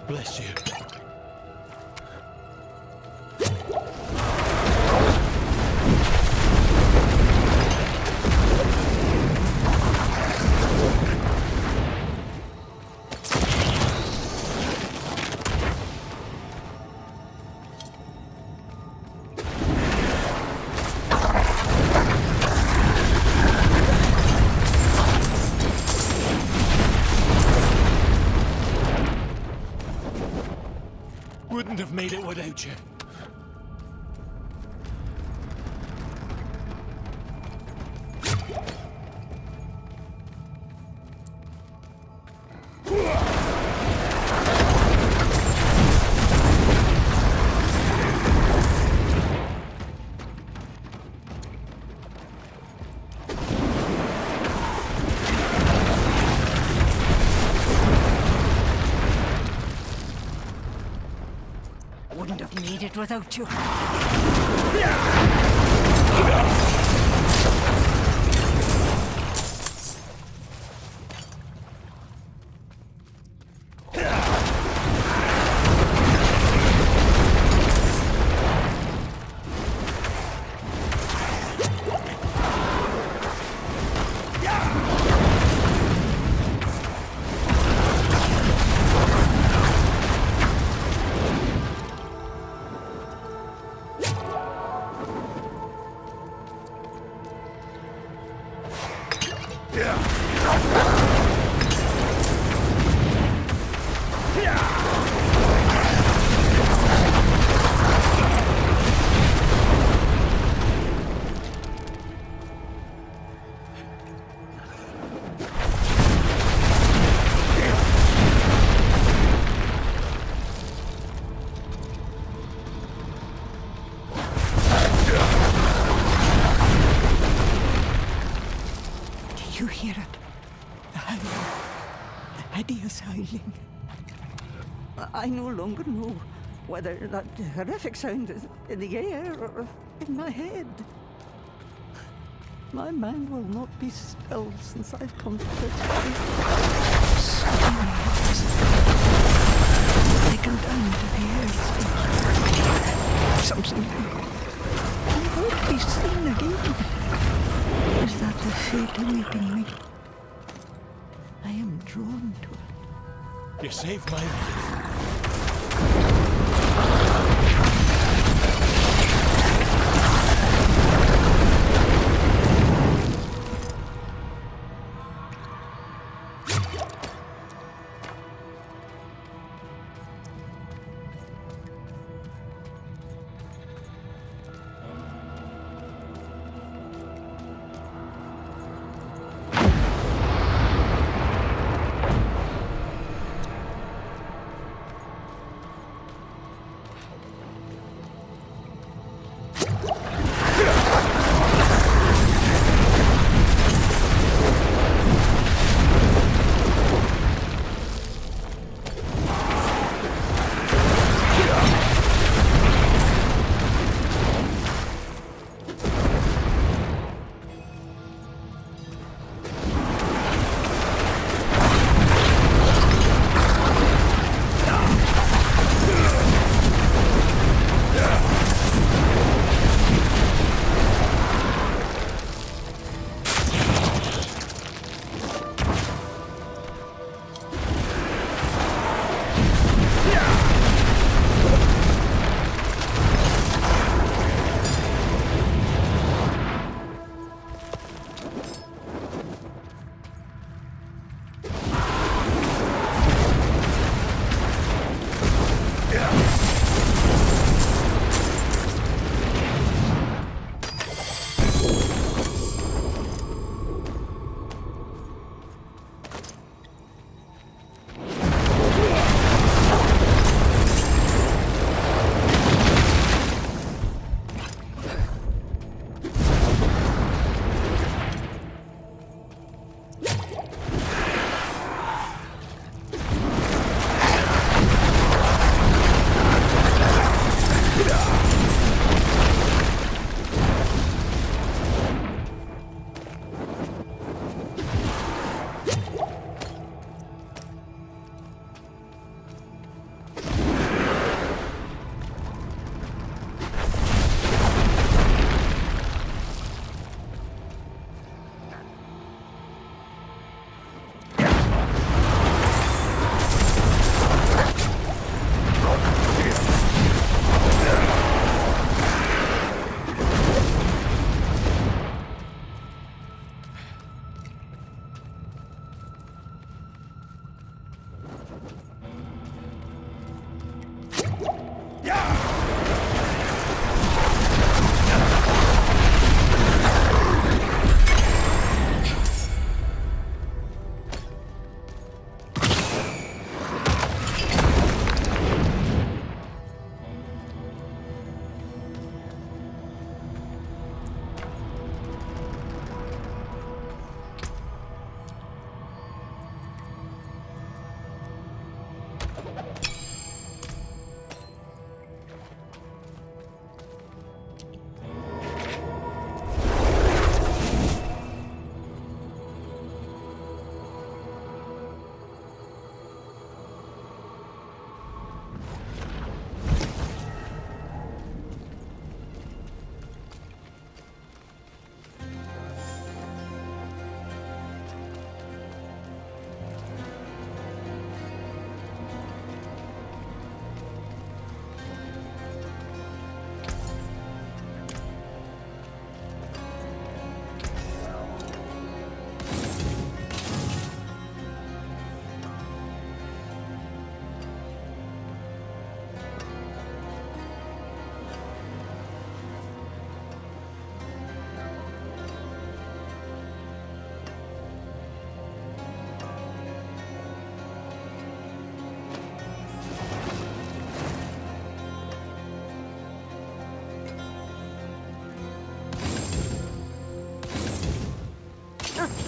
Bless you. Wouldn't have made it without you. Wouldn't have made it without you. You hear it? The howling. The hideous howling. I no longer know whether that horrific sound is in the air or in my head. My mind will not be still since I've come to this place. Taken down to the earth. Something I won't be seen again. Is that the fate awaiting me? I am drawn to it. You saved my life.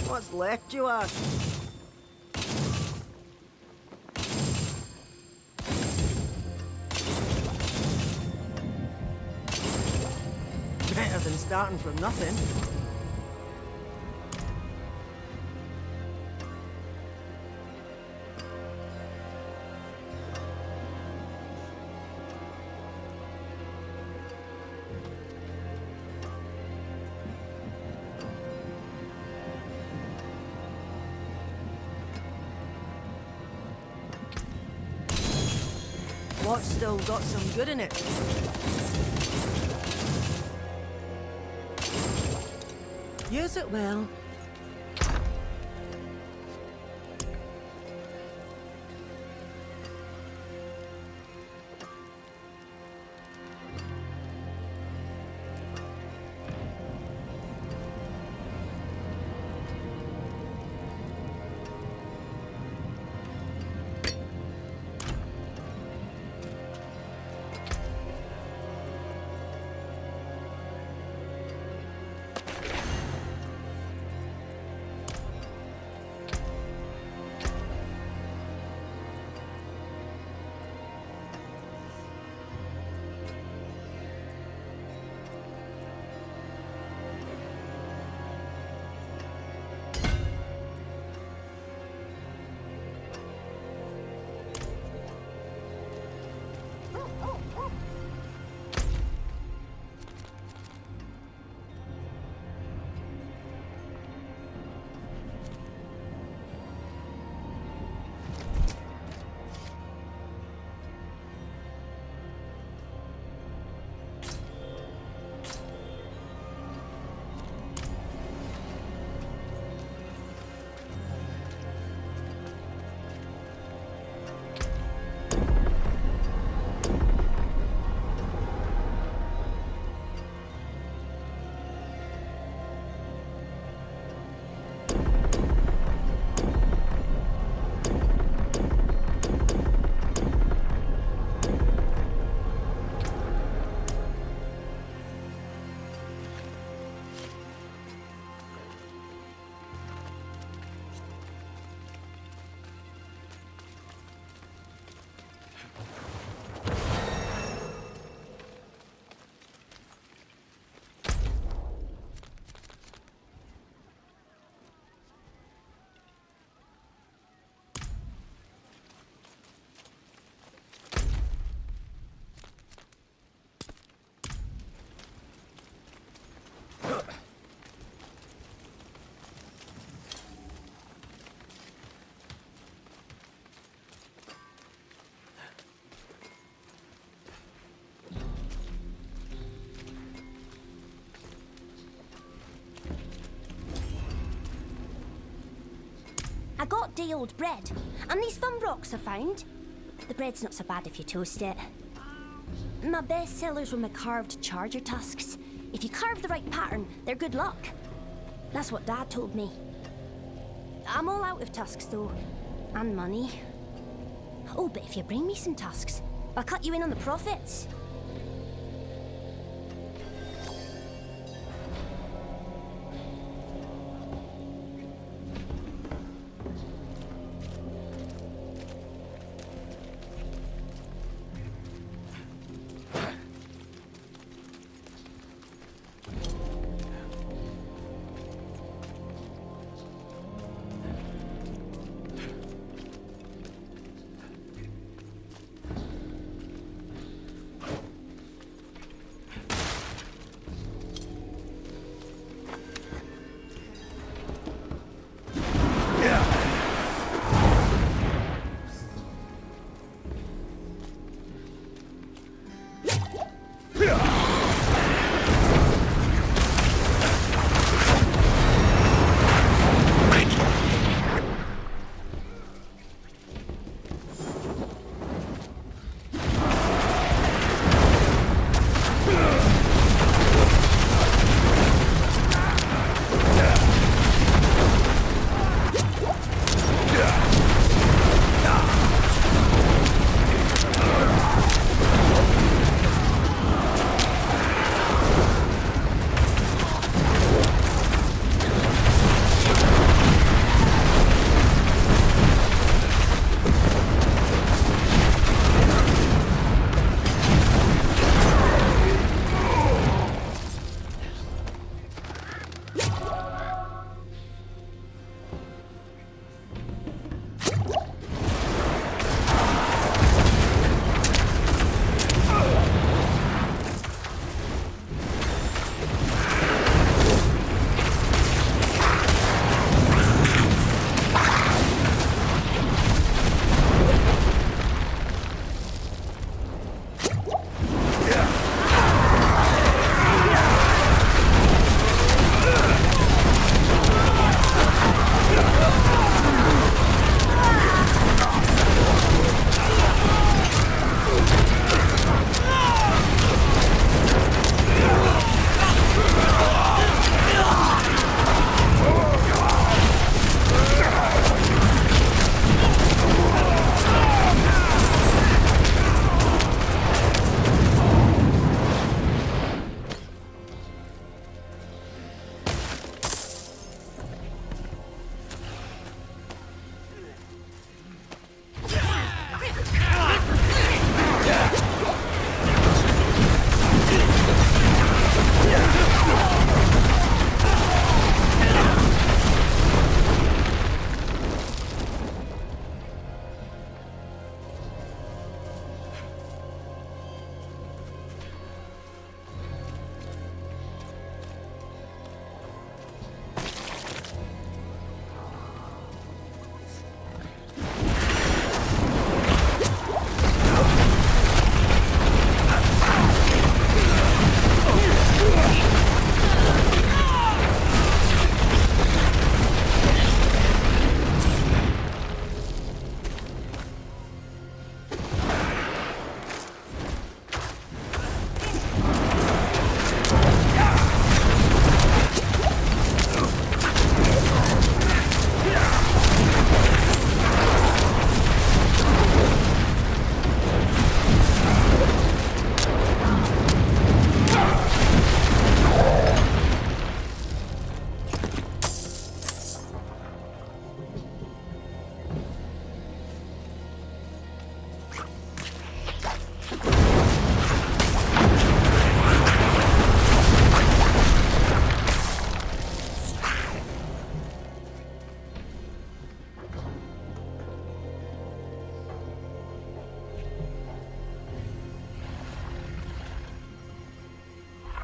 What's left, you ask? Better than starting from nothing. What's still got some good in it? Use it well. I got day-old bread, and these fun rocks I found. The bread's not so bad if you toast it. My best sellers were my carved charger tusks. If you carve the right pattern, they're good luck. That's what Dad told me. I'm all out of tusks, though. And money. Oh, but if you bring me some tusks, I'll cut you in on the profits.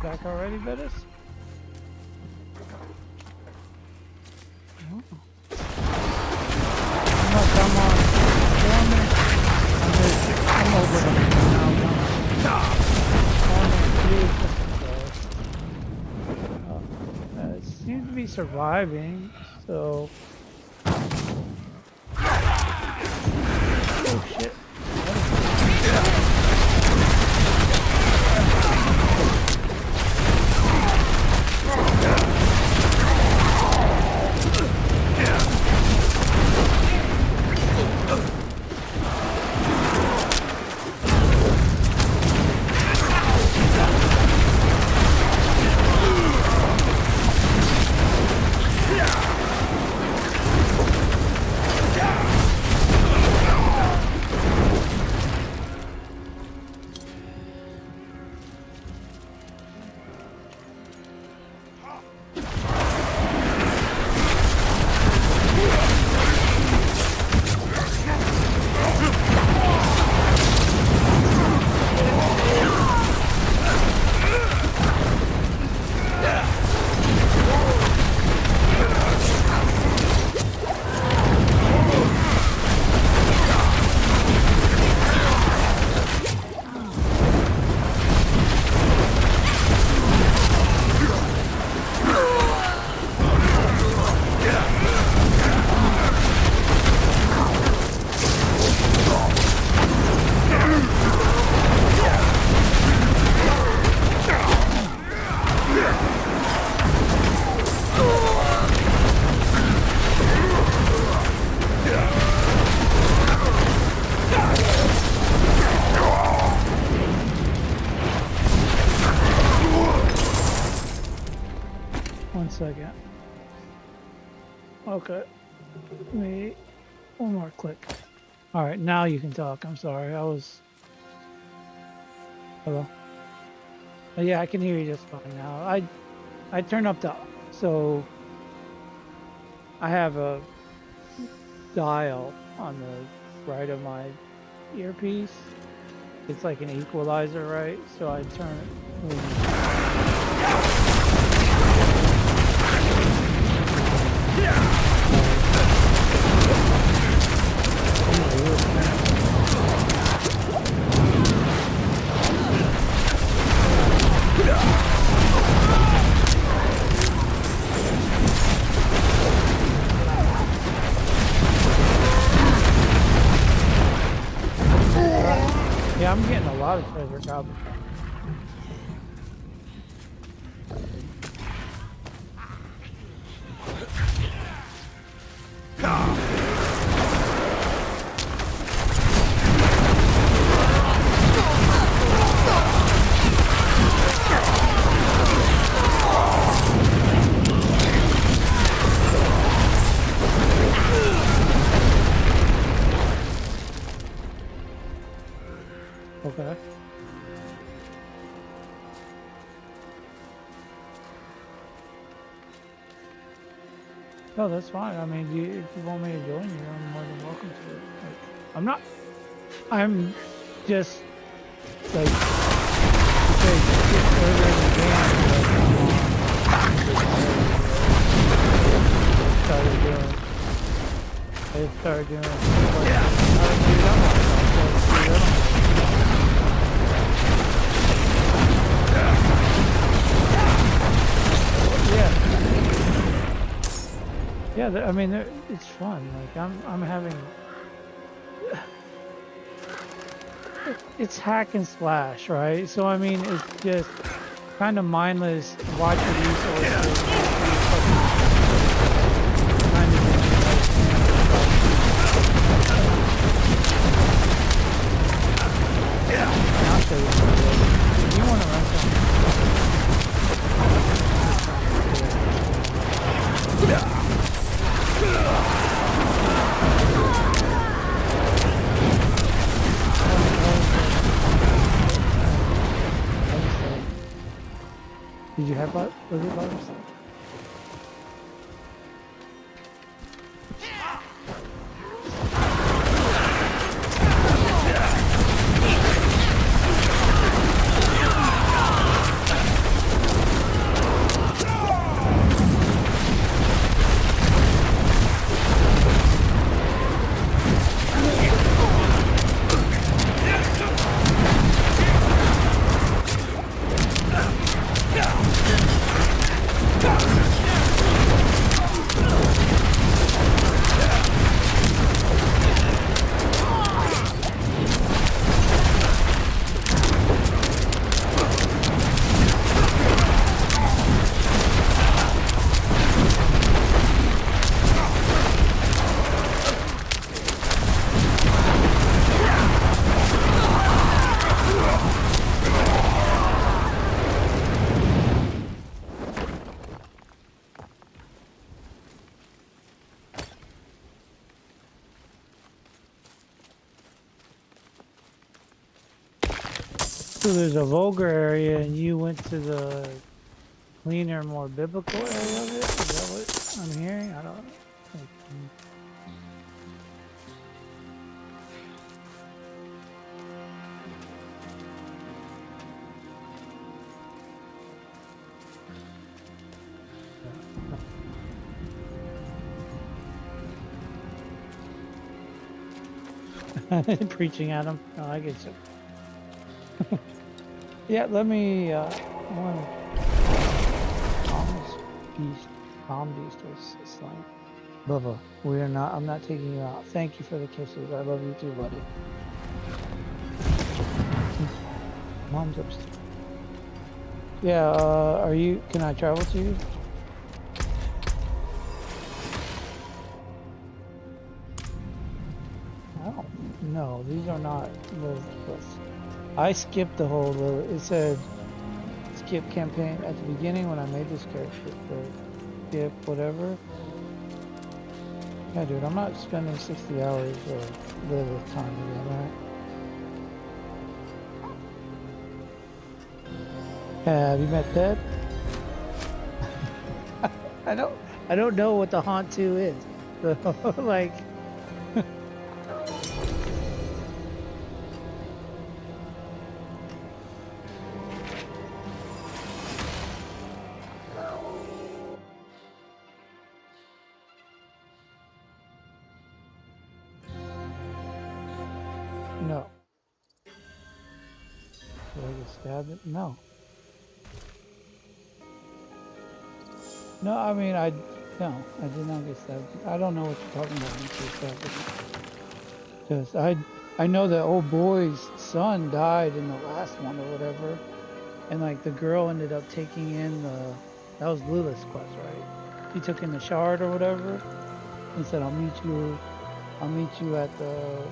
Back already, Bettis? Oh. Come on. Damn it. I'm over them now. It seems to be surviving, so... Oh shit. second. Okay. Wait. One more click. Alright, now you can talk. I'm sorry. I was... Hello? Yeah, I can hear you just fine now. I turned up the... So... I have a dial on the right of my earpiece. It's like an equalizer, right? So I turn it... Yeah, I'm getting a lot of treasure goblins. Okay. No, that's fine. I mean, if you want me to join you, I'm more than welcome to it. Like, I'm just like, get further in the game. I started doing yeah, I mean, it's fun. Like I'm having. It's hack and slash, right? So I mean, it's just kind of mindless. Watch the resources. Kind of I'll show you. You want to run something? Did you have what? Was it by yourself? So there's a vulgar area, and you went to the cleaner, more biblical area of it? Is that what I'm hearing? I don't know. Preaching at him. No, I get you. Yeah, let me, Calm beast was slain. Bubba, I'm not taking you out. Thank you for the kisses. I love you too, buddy. Mom's upstairs. Yeah, can I travel to you? Oh, no, these are not Lilith. I skipped the whole it said skip campaign at the beginning when I made this character, but skip, whatever. Yeah, dude, I'm not spending 60 hours or little time again, right? Have you met Ted? I don't know what the Haunt 2 is. So, like, no. Did I get stabbed? No. No, I mean, no, I did not get stabbed. I don't know what you're talking about when you say stabbed. Because I know that old boy's son died in the last one or whatever. And like the girl ended up taking in that was Lula's quest, right? She took in the shard or whatever and said, I'll meet you at the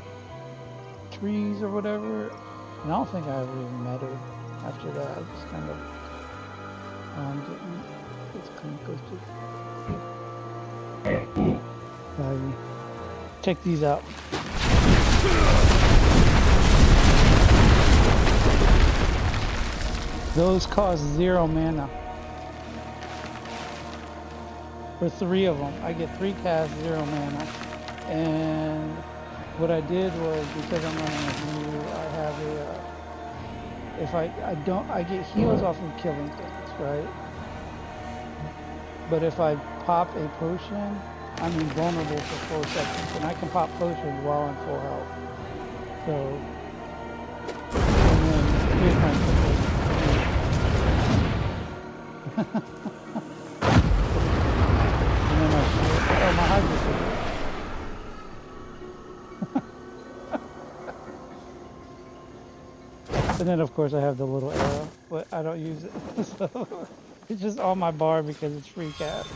trees or whatever. And I don't think I ever even met her after that. I just kind of getting this clinical shit. Check these out. Those cost 0 mana. For 3 of them, I get 3 casts, 0 mana. And what I did was, because I'm running a view, I have I get heals off of killing things, right? But if I pop a potion, I'm invulnerable for 4 seconds, and I can pop potions while I'm full health. So, and then here's my potion. And then my shield. Oh, my hydro shield. And then, of course, I have the little arrow, but I don't use it. So it's just on my bar because it's free cast.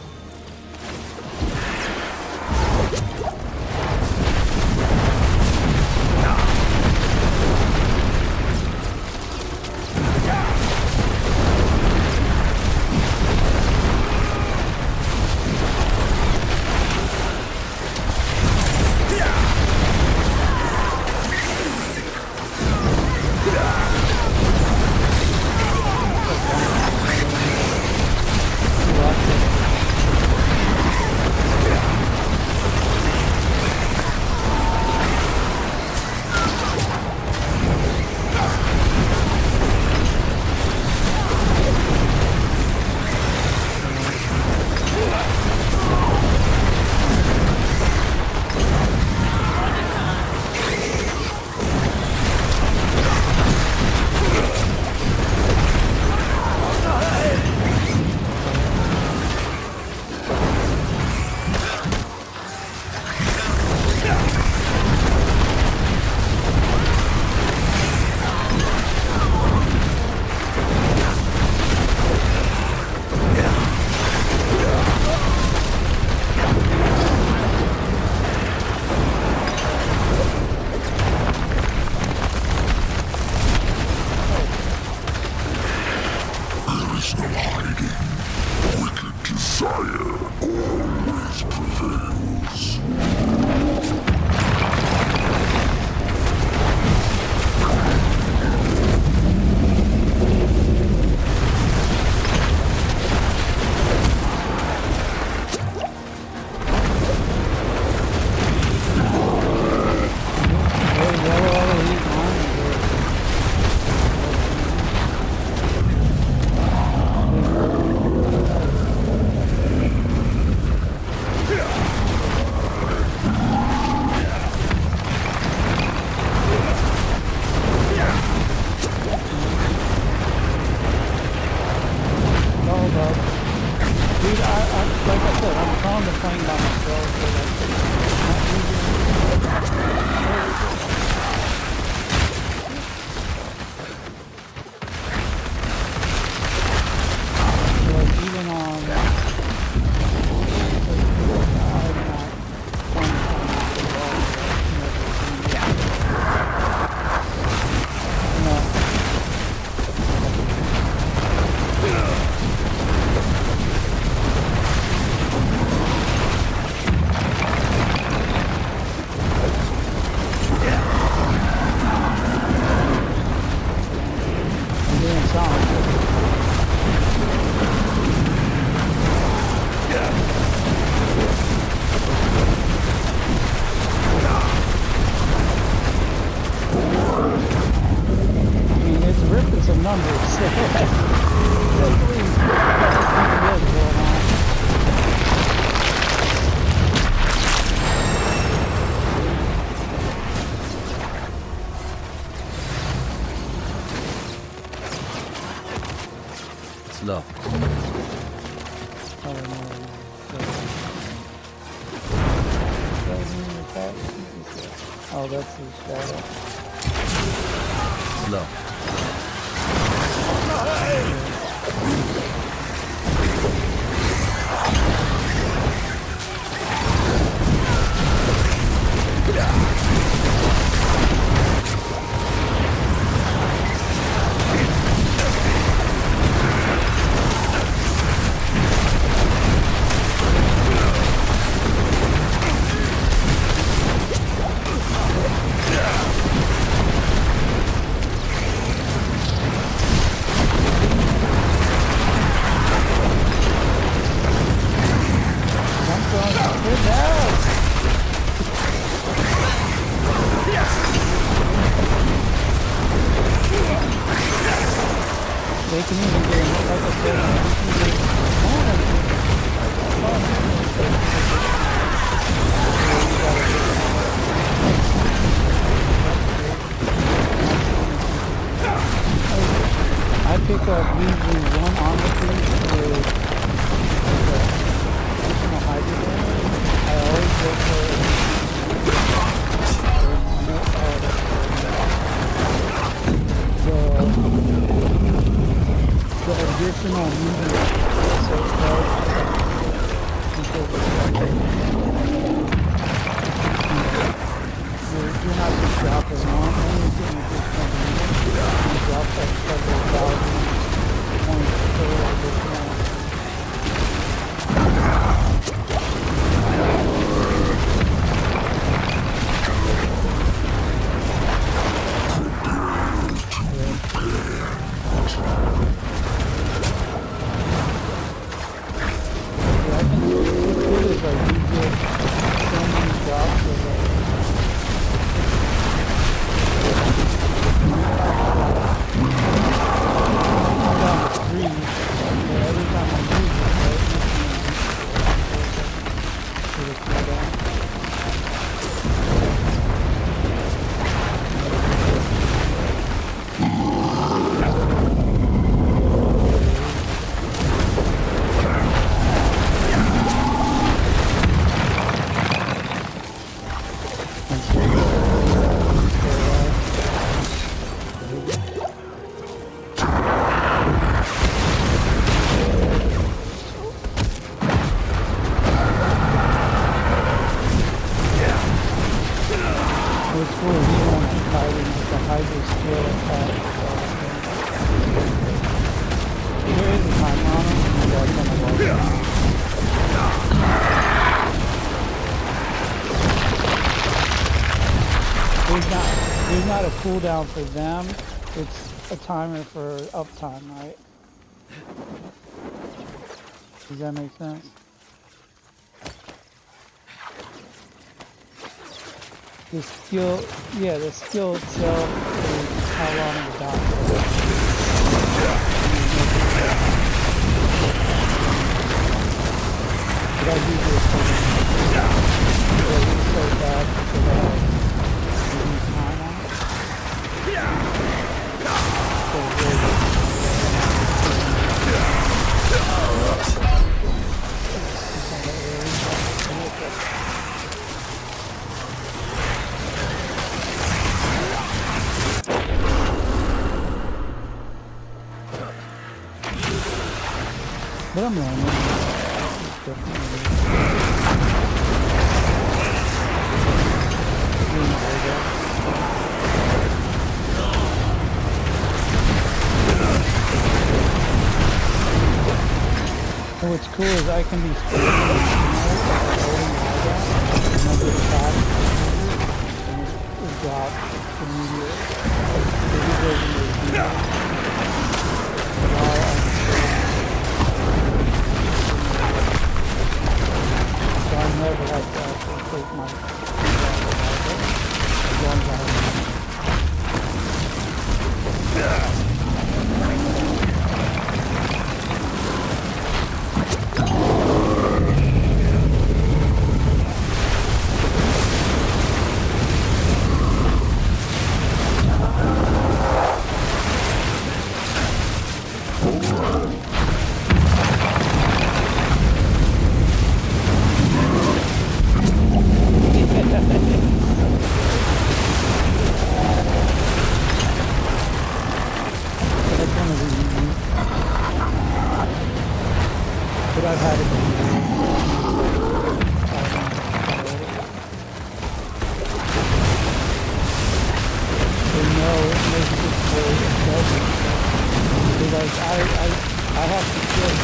It's low. Oh, that's his shadow. It's low. They can even get like I said, I pick up usually one armor piece with additional hydrogen. I always go for the additional movement. So it does you're not just dropping one, only thing you just want to you drop like several thousand points per additional. There's not a cooldown for them, it's a timer for uptime, right? Does that make sense? The skill, yeah, the skill itself is how long it lasts. But I usually it's so bad because I have time on it. So it's really good. But I'm wrong. And what's cool is I can be spinning and then get attack and it drops immediately. So he goes into his so I never have to actually take my as long as I have Because I have to kill.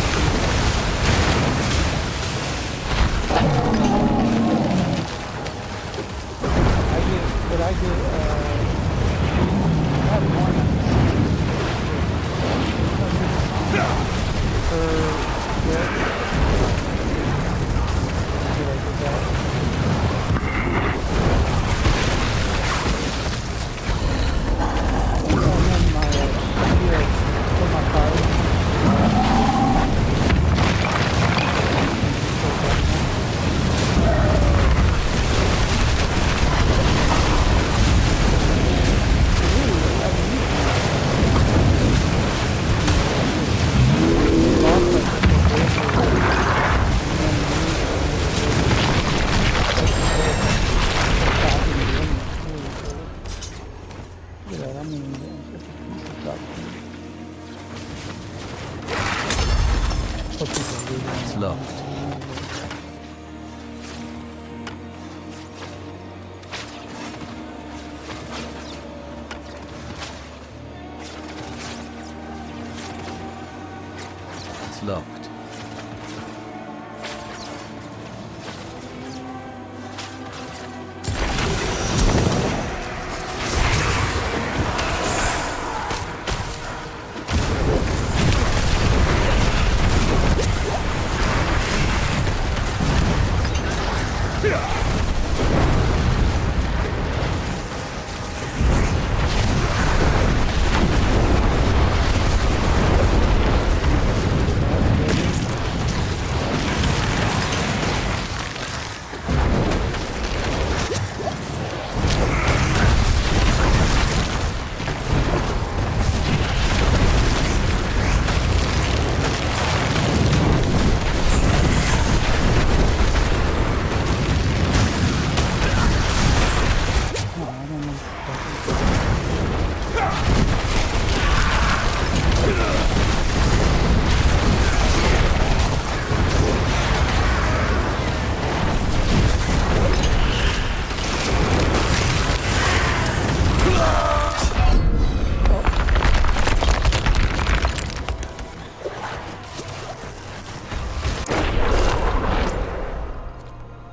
I get, I have one for what? Did I get that? And then my shield for my card. It's locked. It's locked.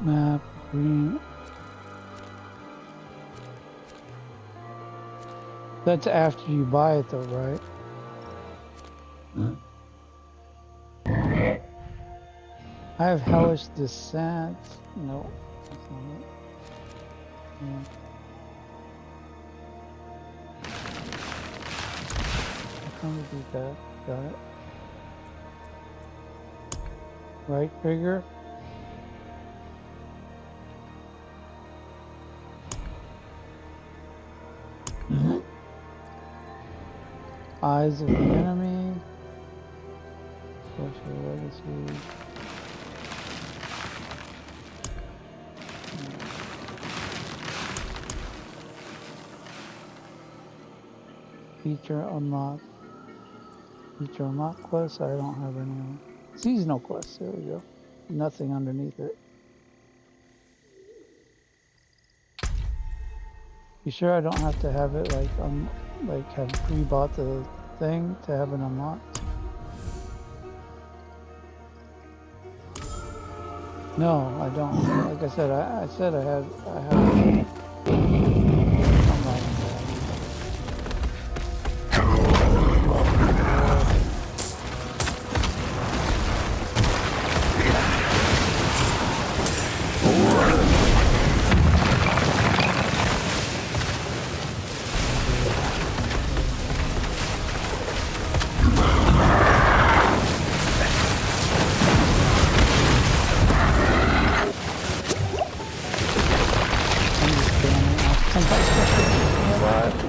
Map, green. That's after you buy it though, right? I have Hellish Descent. No, that's not it. Yeah. I can't do that. Got it. Right trigger. Eyes of the enemy. Social legacy. Feature unlocked. Feature unlocked quests. I don't have any. Seasonal quests. There we go. Nothing underneath it. You sure I don't have to have it like have pre-bought the thing to have it unlocked? No, I don't. Like I said, I said I have. I'm not in there.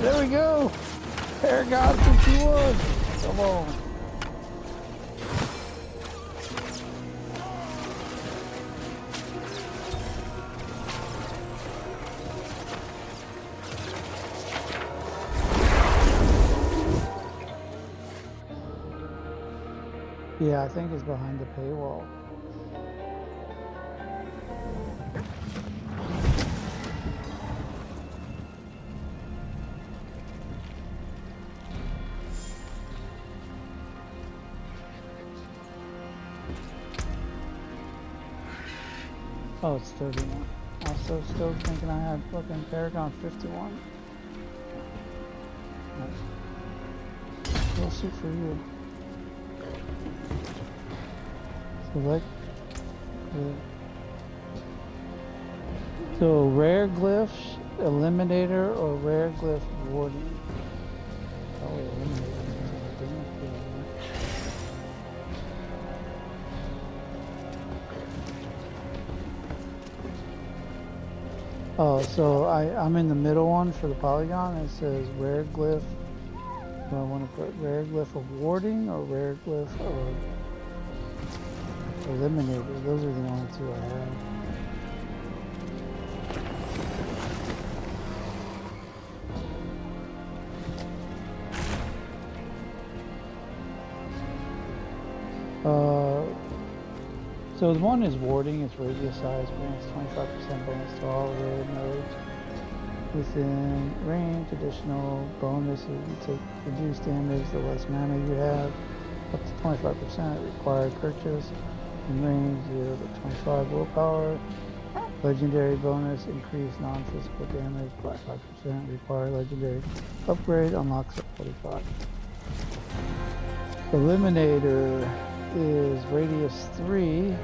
There we go! Paragon 51! Come on! Yeah, I think it's behind the paywall. Oh, it's 31. Also, still thinking I had fucking Paragon 51. Nice. We'll shoot for you. Select. So, rare glyphs, eliminator, or rare glyph warden. Oh, eliminator. Oh, so I'm in the middle one for the polygon. It says rare glyph. Do I want to put rare glyph of warding or rare glyph of eliminator? Those are the only two I have. So the one is warding, it's radius size, grants 25% bonus to all rare nodes within range. Additional bonuses, you take reduced damage the less mana you have, up to 25% required purchase. In range 0 to 25 willpower. Legendary bonus, increased non-physical damage by 5%. Required legendary upgrade, unlocks at 45. Eliminator is radius 3,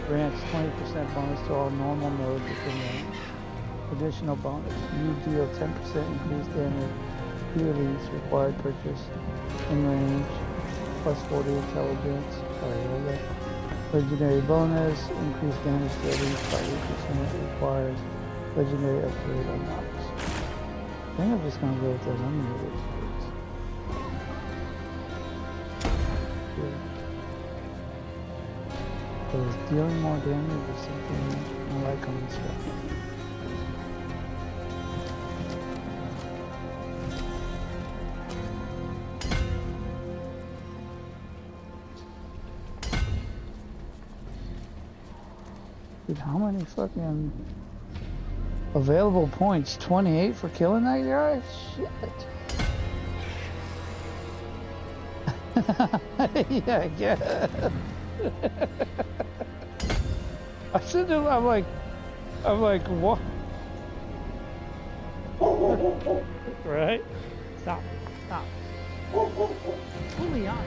grants 20% bonus to all normal nodes within range. Additional bonus, you deal 10% increased damage to elites, required purchase in range, plus 40 intelligence. Legendary bonus, increased damage to elites by 8%, requires legendary upgrade unlocks. I think I'm just gonna go with the eliminator. Because dealing more damage is something I like on this stuff. Dude, how many fucking available points? 28 for killing that guy? Shit. Yeah, I guess. I said to him, I'm like, what? Right? Stop. Fully on.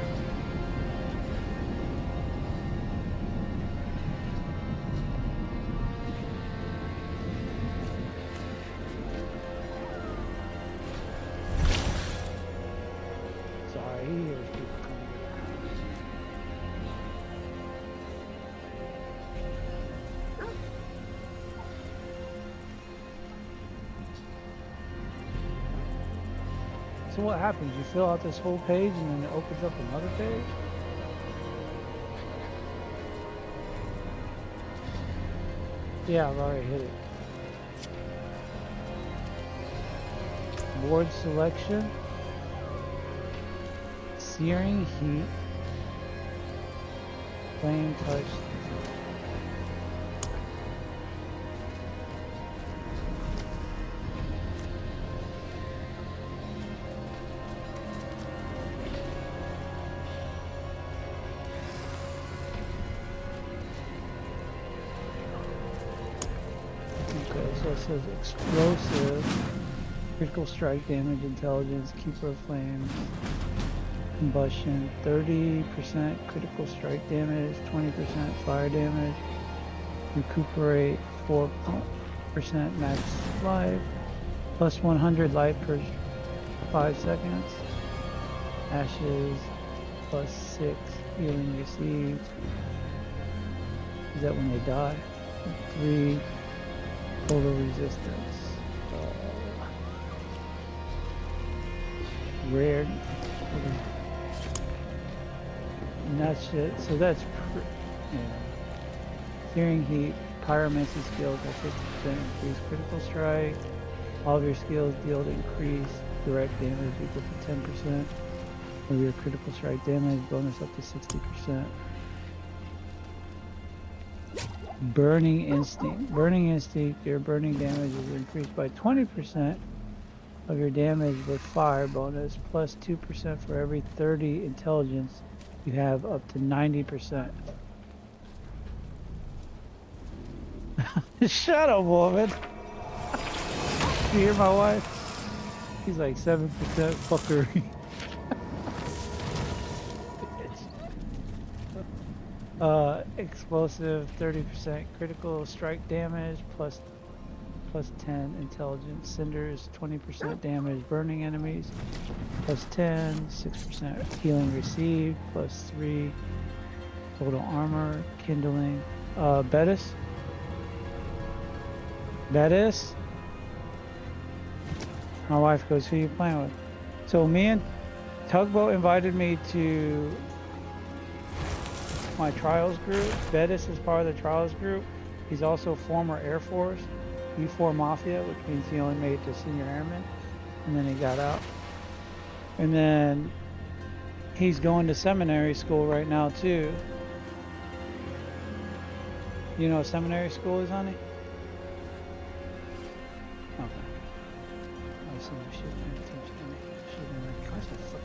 Sorry, there's people coming. So what happens? You fill out this whole page and then it opens up another page? Yeah, I've already hit it. Board selection. Searing heat. Flame touch. So it says explosive, critical strike damage, intelligence, keeper of flames, combustion, 30% critical strike damage, 20% fire damage, recuperate 4% max life, plus 100 life per 5 seconds, ashes, plus 6 healing received. Is that when they die? 3 total resistance. Rare. And that's it. So that's Searing heat, pyromancy skills have 50% increased critical strike. All of your skills deal increased direct damage equal to 10% of your critical strike damage, bonus up to 60%. Burning Instinct. Burning Instinct, your burning damage is increased by 20% of your damage with fire bonus, plus 2% for every 30 intelligence you have, up to 90%. Shut up, woman. You hear my wife? He's like 7% fuckery. Explosive 30% critical strike damage plus 10 intelligence. Cinders 20% damage burning enemies plus 10, 6% healing received plus 3 total armor. Kindling. Betis? Betis? My wife goes, who you playing with? So me and Tugboat invited me to my trials group. Betis is part of the trials group. He's also former Air Force, U4 Mafia, which means he only made it to senior airman, and then he got out. And then he's going to seminary school right now too. You know what seminary school is, honey? Okay. I see you should pay attention to me. Should have been like,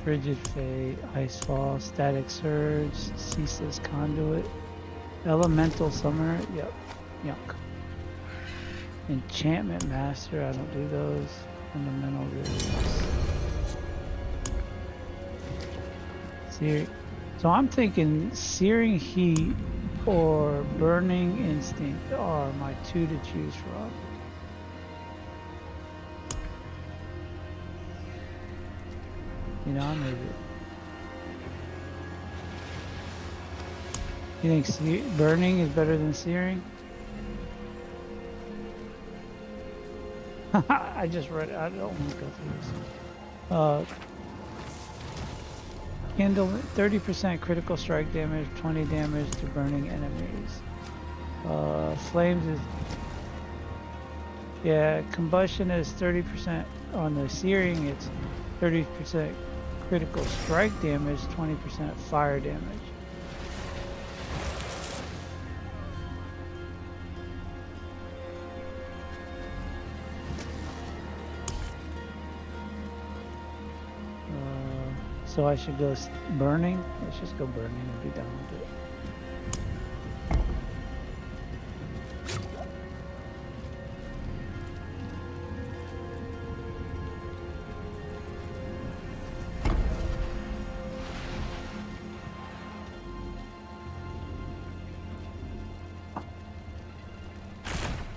Frigid Fate, Icefall, Static Surge, Ceaseless Conduit, Elemental Summer, yep, yuck. Enchantment Master, I don't do those. Fundamental Rules. So I'm thinking Searing Heat or Burning Instinct are my two to choose from. You know, maybe. You think burning is better than searing? I just read it. I don't want to go through this. Kindle 30% critical strike damage, 20 damage to burning enemies. Flames is... Yeah, combustion is 30% on the searing. It's 30% critical strike damage, 20% fire damage. So I should go burning? Let's just go burning and be done with it.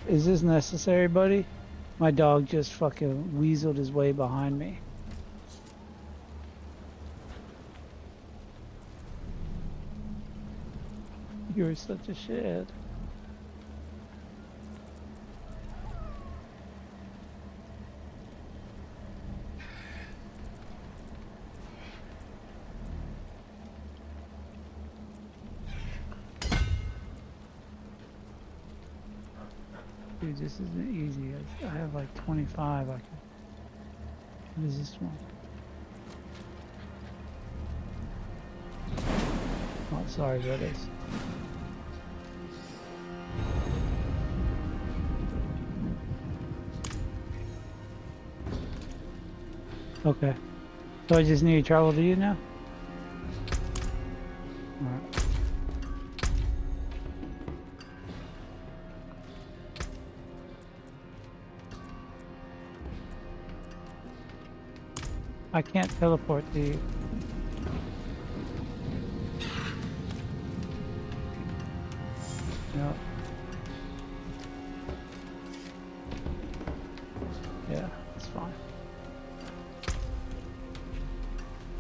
Is this necessary, buddy? My dog just fucking weaseled his way behind me. You're such a shithead. Dude, this isn't easy. I have like 25. What is this one? Oh, sorry, that is. Okay. So I just need to travel to you now? Alright. I can't teleport to you. No. Yeah, it's fine.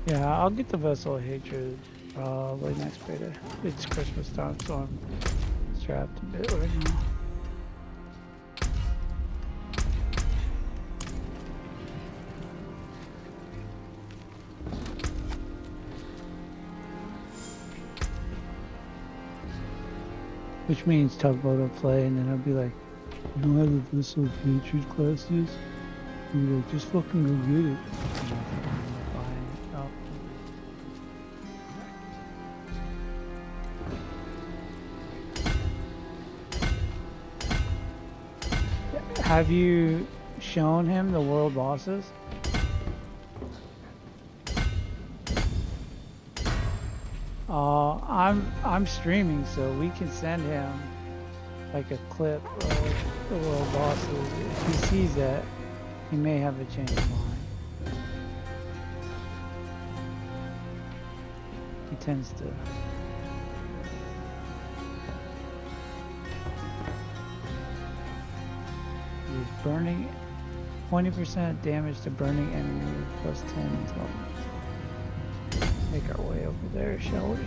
Yeah, I'll get the Vessel of Hatred probably next payday. It's Christmas time, so I'm strapped a bit right now. Which means Tugboat will play, and then I'll be like, you know how the Vessel of Hatred class is? And you're like, just fucking go get it. And I'll fucking end up buying it. Have you shown him the world bosses? I'm streaming, so we can send him like a clip of the world bosses. If he sees that, he may have a change of mind. He tends to. He's burning 20% damage to burning enemy plus 10 intelligence. Make our way over there, shall we?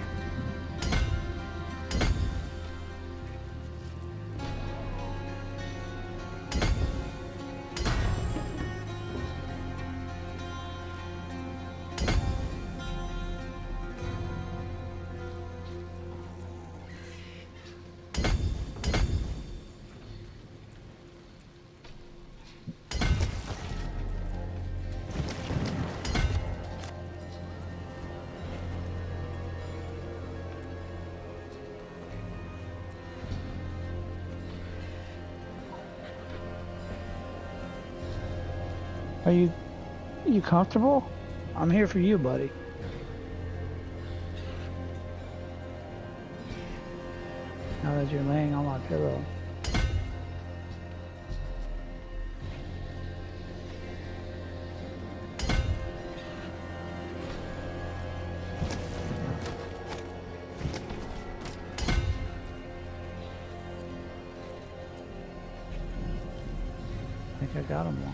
Are you comfortable? I'm here for you, buddy. Now that you're laying on my pillow. I think I got them all.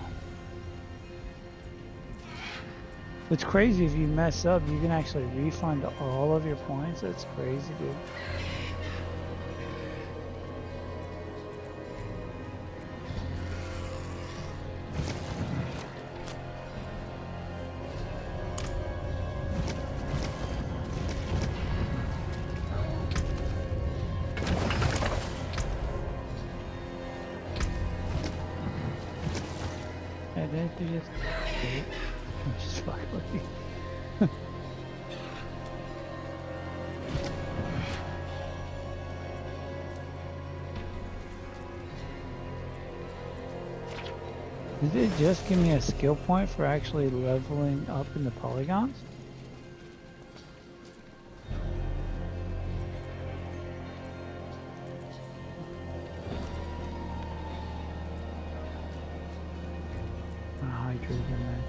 What's crazy, if you mess up, you can actually refund all of your points. That's crazy, dude. Hey, didn't you just... I'm just fucking with you. Did it just give me a skill point for actually leveling up in the polygons? Hydrogen max.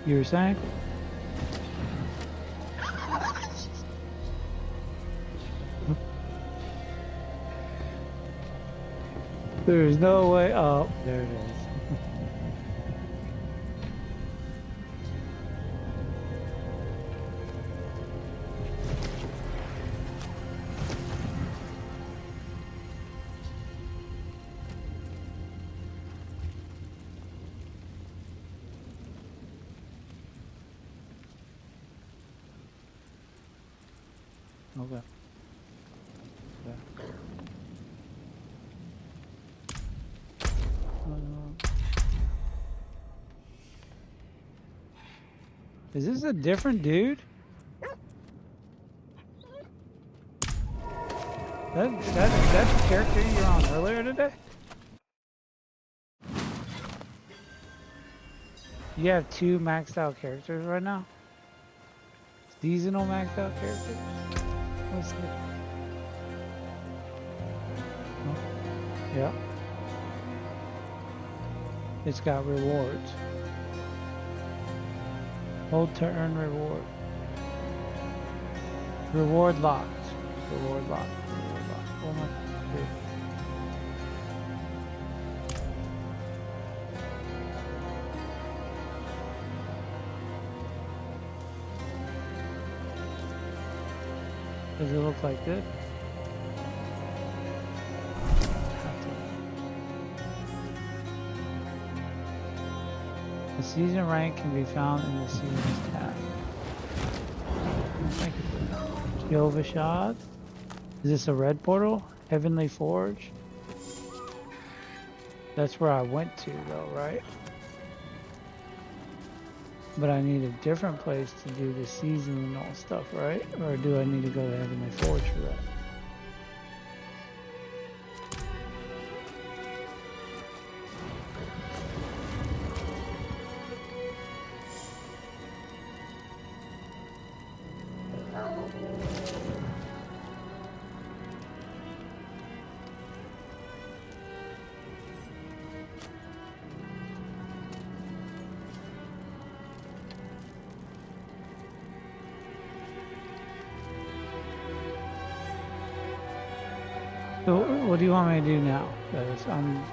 You were saying? There's no way. Oh, there it is. Okay. Is this a different dude? That's the character you were on earlier today? You have two maxed out characters right now? Seasonal maxed out characters? What's it? Oh. Yeah. It's got rewards. Hold to earn reward. Reward locked. Reward locked. Reward locked. Oh my God. Does it look like this? The season rank can be found in the seasons tab. Thank you for that. Jovashad. Is this a red portal? Heavenly Forge? That's where I went to though, right? But I need a different place to do the seasonal stuff, right? Or do I need to go to Heavenly Forge for that? what do you want me to do now? 'Cause I'm...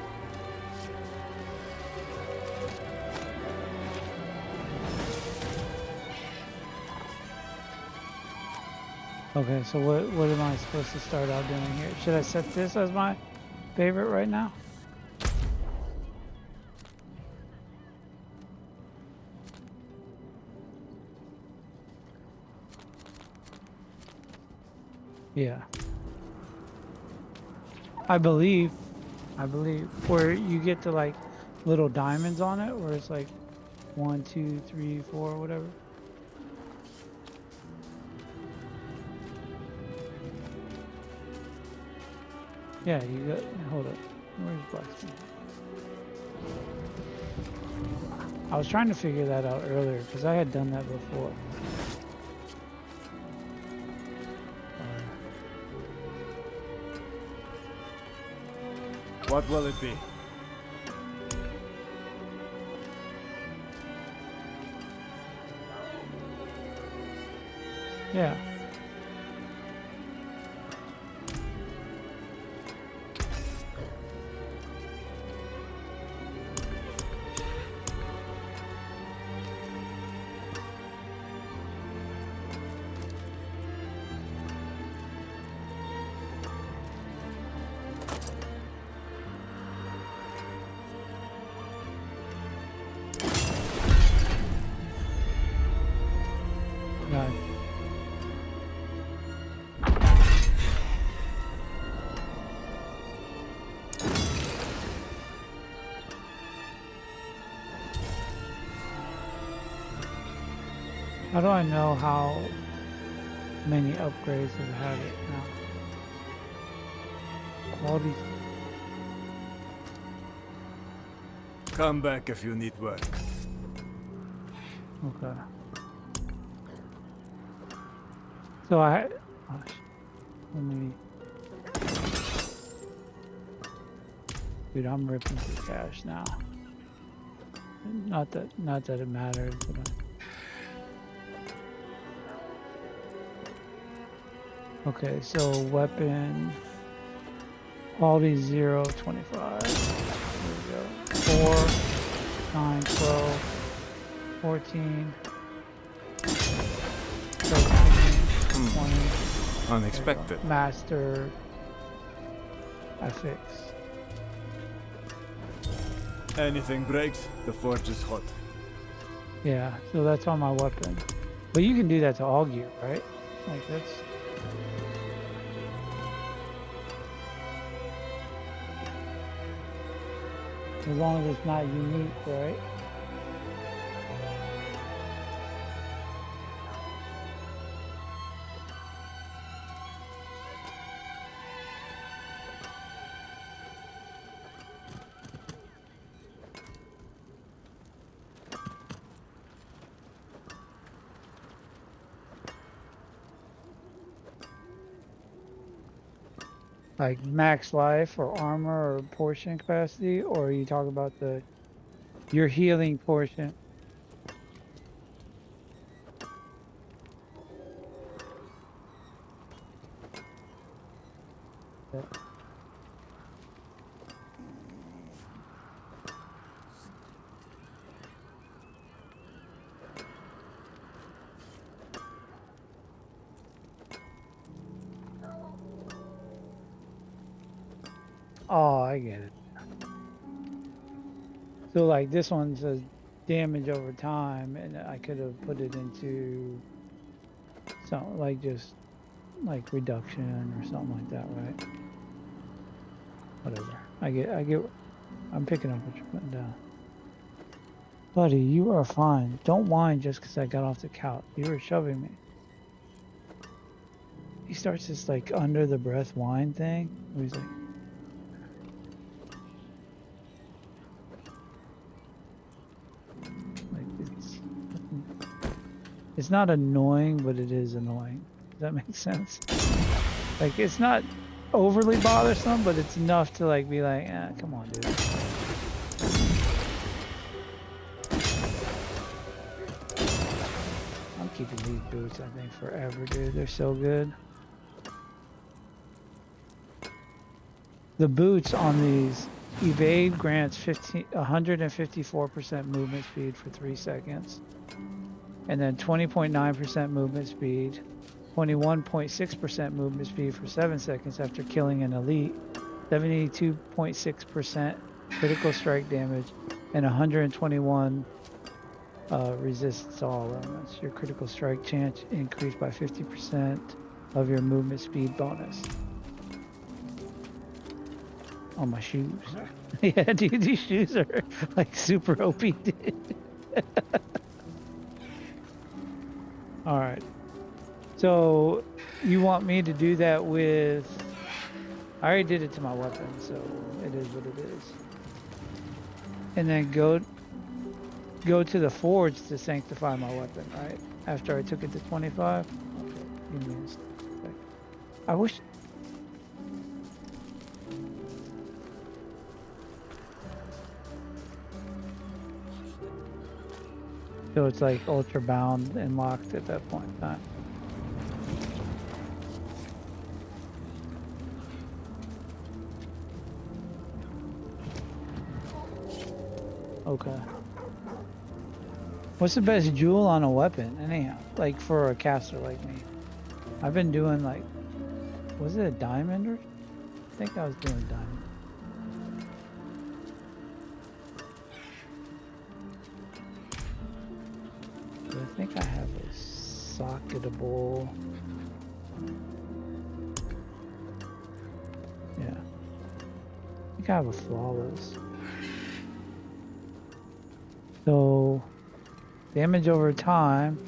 Okay, so what am I supposed to start out doing here? Should I set this as my favorite right now? Yeah. I believe, where you get to like little diamonds on it, where it's like 1, 2, 3, 4, whatever. Yeah, you got, hold up. Where's blacksmith? I was trying to figure that out earlier because I had done that before. What will it be? Yeah. Got it. How do I know how many upgrades have had it now? Quality. Come back if you need work. Okay. So I. Oh, let me. Dude, I'm ripping through cash now. Not that it matters, but. Okay, so weapon quality 0, 25. There we go. 4, 9, 12, 14, 13, 20. Unexpected. Master FX. Anything breaks, the forge is hot. Yeah, so that's on my weapon. But you can do that to all gear, right? Like that's. As long as it's not unique, right? Like max life or armor or portion capacity, or you talk about your healing portion? Yeah. Oh, I get it. So like this one says damage over time, and I could have put it into something like just like reduction or something like that, right? Whatever. I get. I'm picking up what you're putting down. Buddy, you are fine. Don't whine just because I got off the couch. You were shoving me. He starts this like under the breath whine thing. Where he's like. It's not annoying, but it is annoying. Does that make sense? Like, it's not overly bothersome, but it's enough to like be like, come on, dude. I'm keeping these boots, I think, forever, dude. They're so good. the boots on these evade grants 154% movement speed for 3 seconds, and then 20.9% movement speed, 21.6% movement speed for 7 seconds after killing an elite, 72.6% critical strike damage, and 121 resists all elements. Your critical strike chance increased by 50% of your movement speed bonus. On my shoes. Yeah, dude, these shoes are like super OP, dude. All right. So you want me to do that with... I already did it to my weapon, so it is what it is. And then go to the forge to sanctify my weapon, right? After I took it to 25? Okay, give me a second. I wish... So it's like ultra bound and locked at that point in time. Okay. What's the best jewel on a weapon, anyhow? Like for a caster like me. I've been doing like, was it a diamond or? I think I was doing diamond. But I think I have a socketable. Yeah. I think I have a flawless. So, damage over time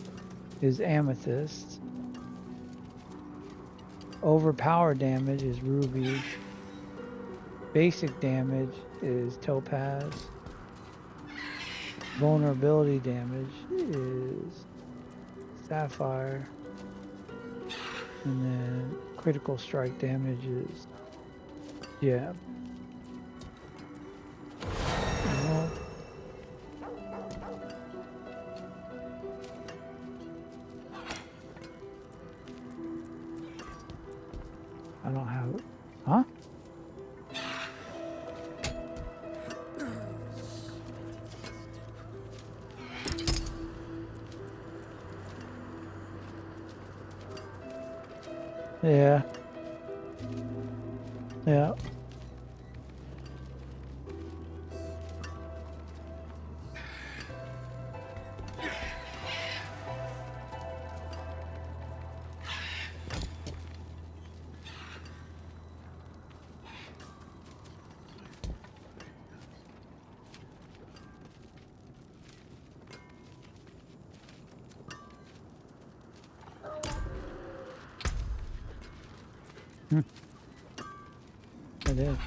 is amethyst. Overpower damage is ruby. Basic damage is topaz. Vulnerability damage is sapphire. And then critical strike damage is gem. I don't have it. Huh? Yeah. Yeah. It is.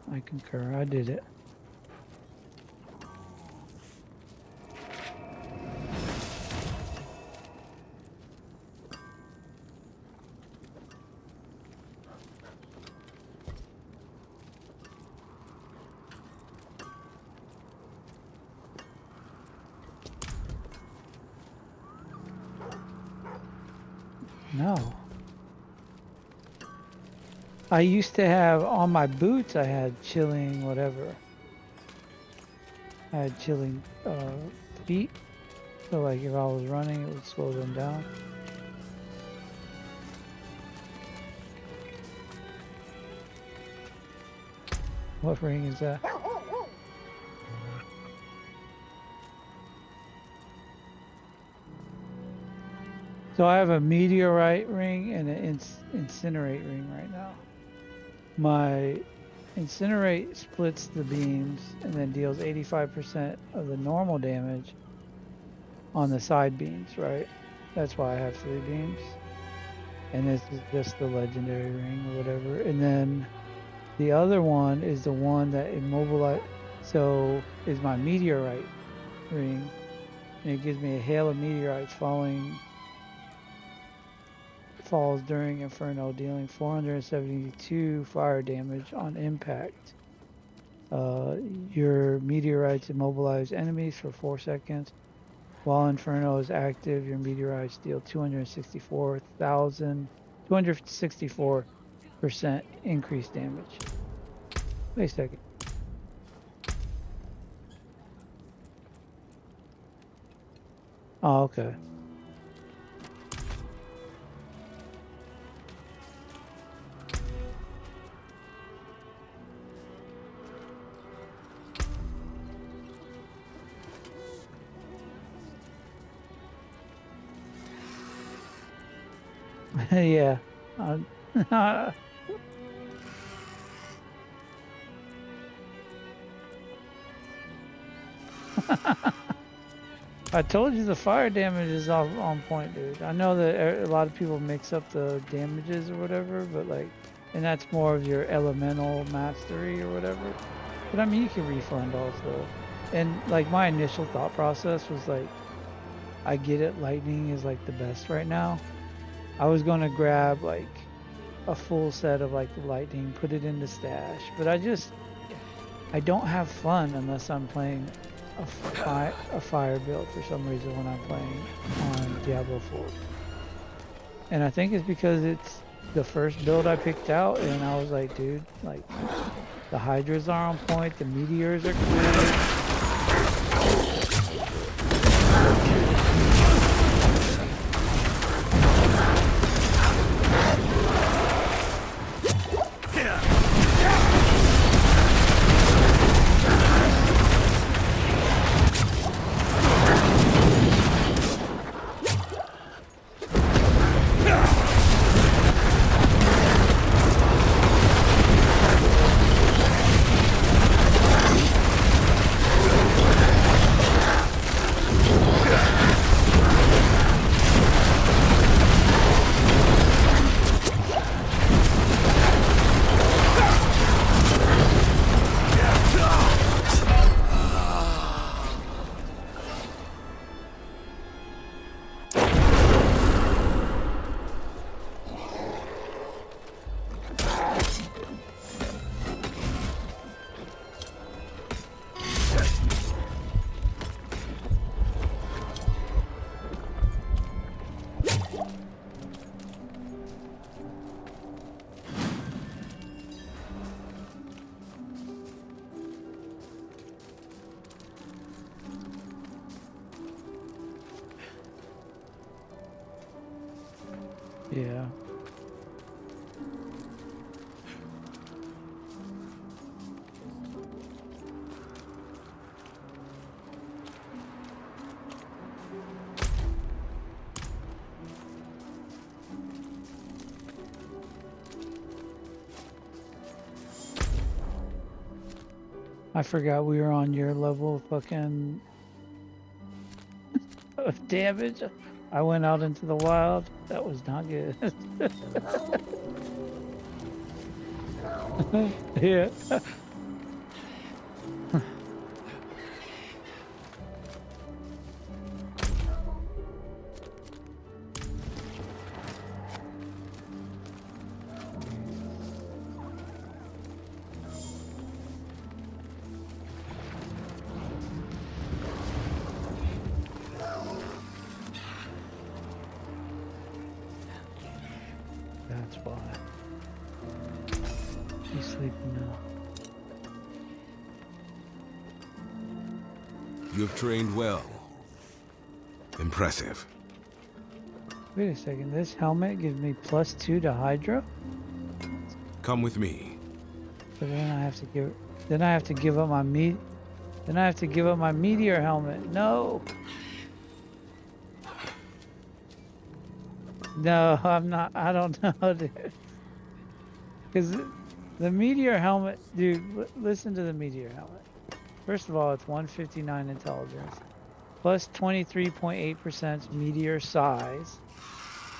I concur. I did it. No. I used to have on my boots, I had chilling whatever. I had chilling feet. So like if I was running, it would slow them down. What ring is that? So I have a meteorite ring and an incinerate ring right now. My incinerate splits the beams and then deals 85% of the normal damage on the side beams, right? That's why I have 3 beams. And this is just the legendary ring or whatever. And then the other one is the one that immobilizes. So is my meteorite ring. And it gives me a hail of meteorites falls during Inferno, dealing 472 fire damage on impact. Your meteorites immobilize enemies for 4 seconds. While Inferno is active, your meteorites deal 264,000 264% increased damage. Wait a second. Oh, okay. Yeah. I told you the fire damage is on point, dude. I know that a lot of people mix up the damages or whatever, but like, and that's more of your elemental mastery or whatever. But I mean, you can refund also. And like my initial thought process was like, I get it, lightning is like the best right now. I was gonna grab like a full set of like the lightning, put it in the stash, but I don't have fun unless I'm playing a fire build for some reason when I'm playing on Diablo 4. And I think it's because it's the first build I picked out, and I was like, dude, like the Hydras are on point, the meteors are cool. Yeah. I forgot we were on your level of fucking of damage. I went out into the wild. That was not good. Yeah. That's why. He's sleeping now. You've trained well. Impressive. Wait a second. This helmet gives me +2 to Hydra. Come with me. But then I have to give. Then I have to give up my meat. Then I have to give up my meteor helmet. No. No, I'm not. I don't know, dude. Because the meteor helmet, dude. Listen to the meteor helmet. First of all, it's 159 intelligence, plus 23.8% meteor size,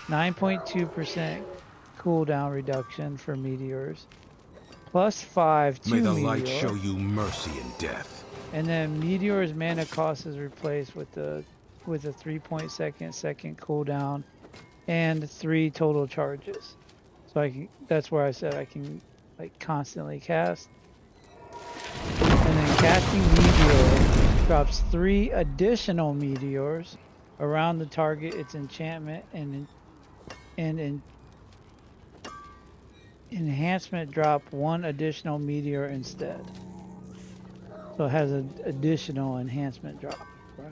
9.2% cooldown reduction for meteors, +5 to May the meteor. light show you mercy in death. And then meteor's mana cost is replaced with a 3.2 second cooldown and 3 total charges. So that's where I said I can like constantly cast. And then casting meteor drops 3 additional meteors around the target, its enchantment and enhancement drop 1 additional meteor instead. So it has an additional enhancement drop, right?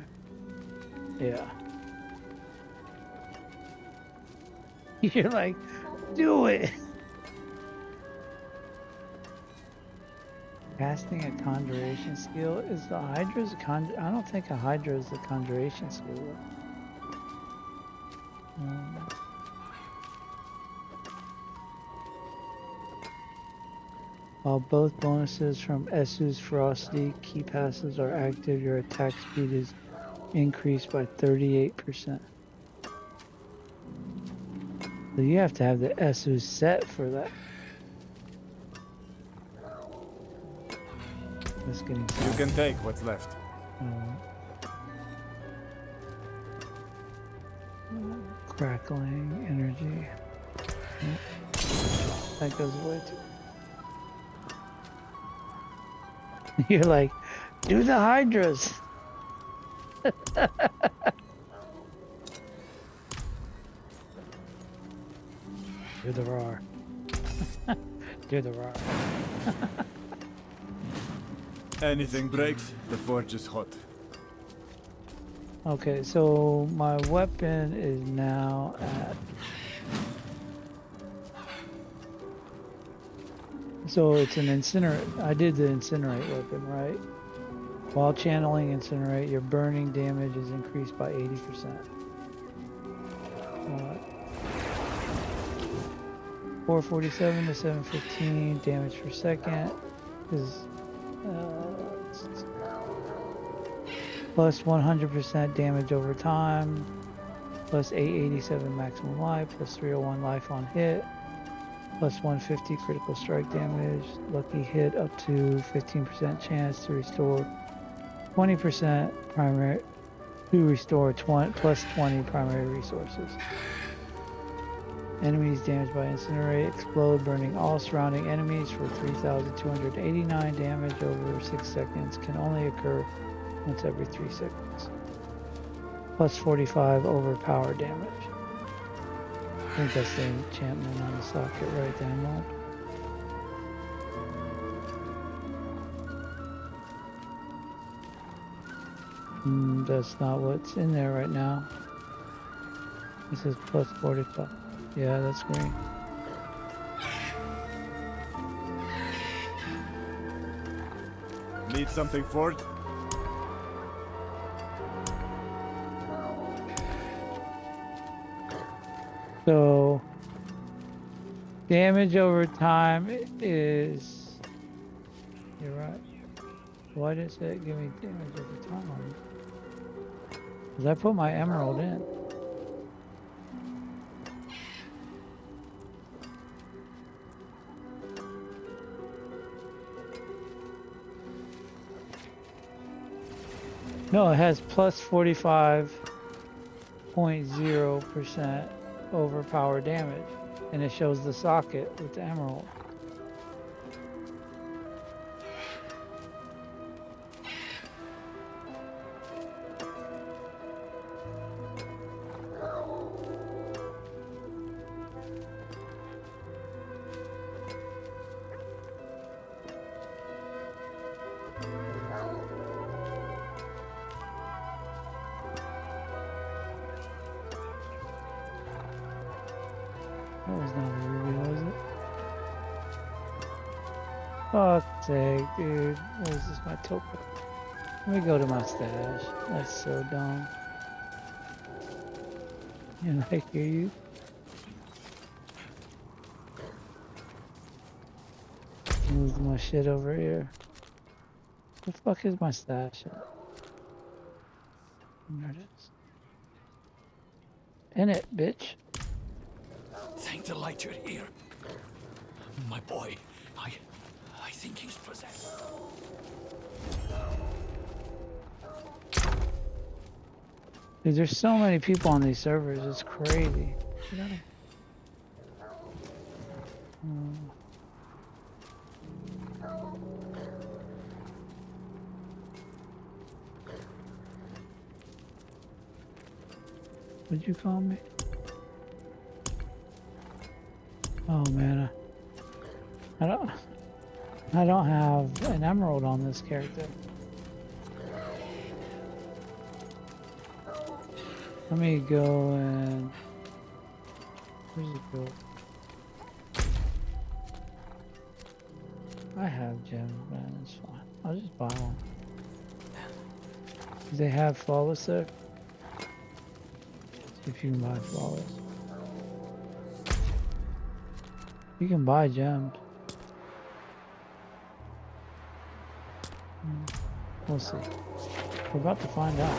Yeah. You're like, do it. Casting a conjuration skill is the Hydra's I don't think a Hydra is the conjuration skill. While both bonuses from Esu's Ferocity key passives are active, your attack speed is increased by 38%. So you have to have the Esu set for that. That's getting You can take what's left. Crackling energy. That goes away too. You're like, do the Hydras. Do the roar. Do the roar. Anything breaks, the forge is hot. Okay, so my weapon is now at... So it's an incinerate. I did the incinerate weapon, right? While channeling incinerate, your burning damage is increased by 80%. 447 to 715 damage per second is plus 100% damage over time, plus 887 maximum life, plus 301 life on hit, plus 150 critical strike damage, lucky hit up to 15% chance to restore 20% primary, to restore plus 20 primary resources. Enemies damaged by incinerate explode, burning all surrounding enemies for 3,289 damage over 6 seconds. Can only occur once every 3 seconds. Plus 45 overpower damage. I think that's the enchantment on the socket right there, Mo. That's not what's in there right now. This is plus 45. Yeah, that's green. Need something forged? So, damage over time is... You're right. Why does it give me damage over time? Because I put my emerald in. No, it has plus 45.0% overpower damage, and it shows the socket with the emerald. That was not a ruby, was it? Fuck's sake, dude. What is this, my token? Let me go to my stash. That's so dumb. And I hear you. Move my shit over here. The fuck is my stash at? There it is. In it, bitch. Thank the light you're here. My boy, I think he's possessed. Dude, there's so many people on these servers, it's crazy. What'd you call me? Oh man, I don't have an emerald on this character. Let me go and where's it go? I have gems, man. It's fine. I'll just buy one. Do they have flawless there? See if you can buy flawless. You can buy gems. We'll see. We're about to find out.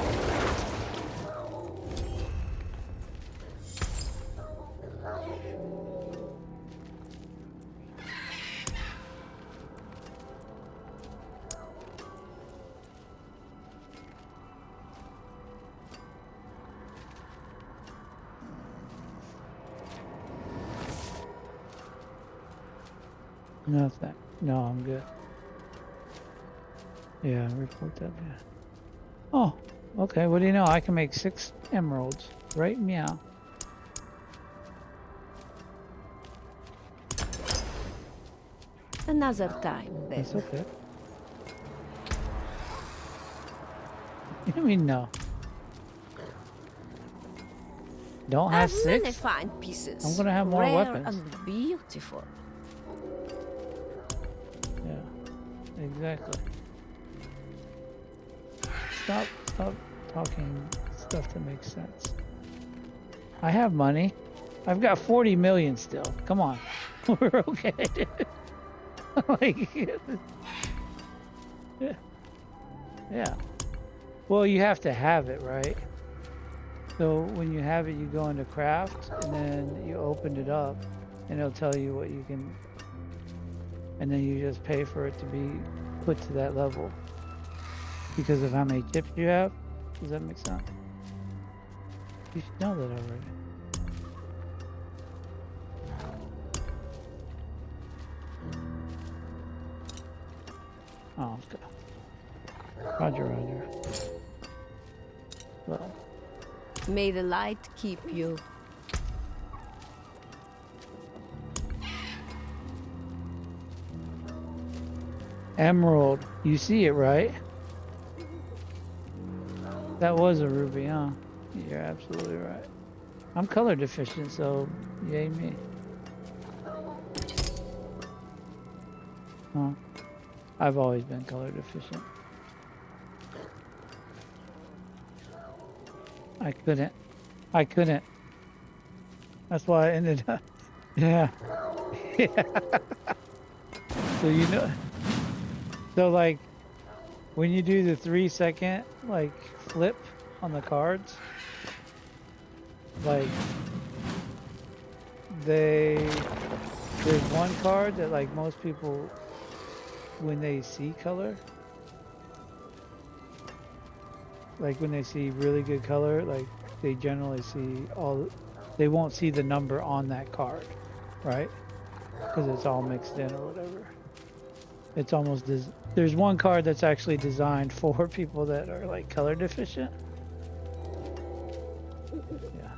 Nothing. No, I'm good. Yeah, report that. Yeah. Oh, okay. What do you know? I can make 6 emeralds. Right? Meow. Another time, then. That's okay. You mean no? Don't have I've many 6? fine pieces. I'm gonna have more rare weapons. and beautiful. Yeah, exactly. Stop talking stuff that makes sense. I have money. I've got 40 million still. Come on. We're okay. Like, yeah. Yeah. Well, you have to have it, right? So when you have it, you go into craft, and then you open it up, and it'll tell you what you can, and then you just pay for it to be put to that level because of how many chips you have. Does that make sense? You should know that already. Oh, let's go. Roger, Roger. Well. May the light keep you. Emerald. You see it, right? That was a ruby, huh? You're absolutely right. I'm color deficient, so yay me. Huh. I've always been color deficient. I couldn't. That's why I ended up. Yeah. Yeah. So you know. So like, when you do the 3-second like flip on the cards, like there's one card that like most people, when they see color, like when they see really good color, like they generally see they won't see the number on that card, right? Because it's all mixed in or whatever. It's almost there's one card that's actually designed for people that are like color deficient. Yeah.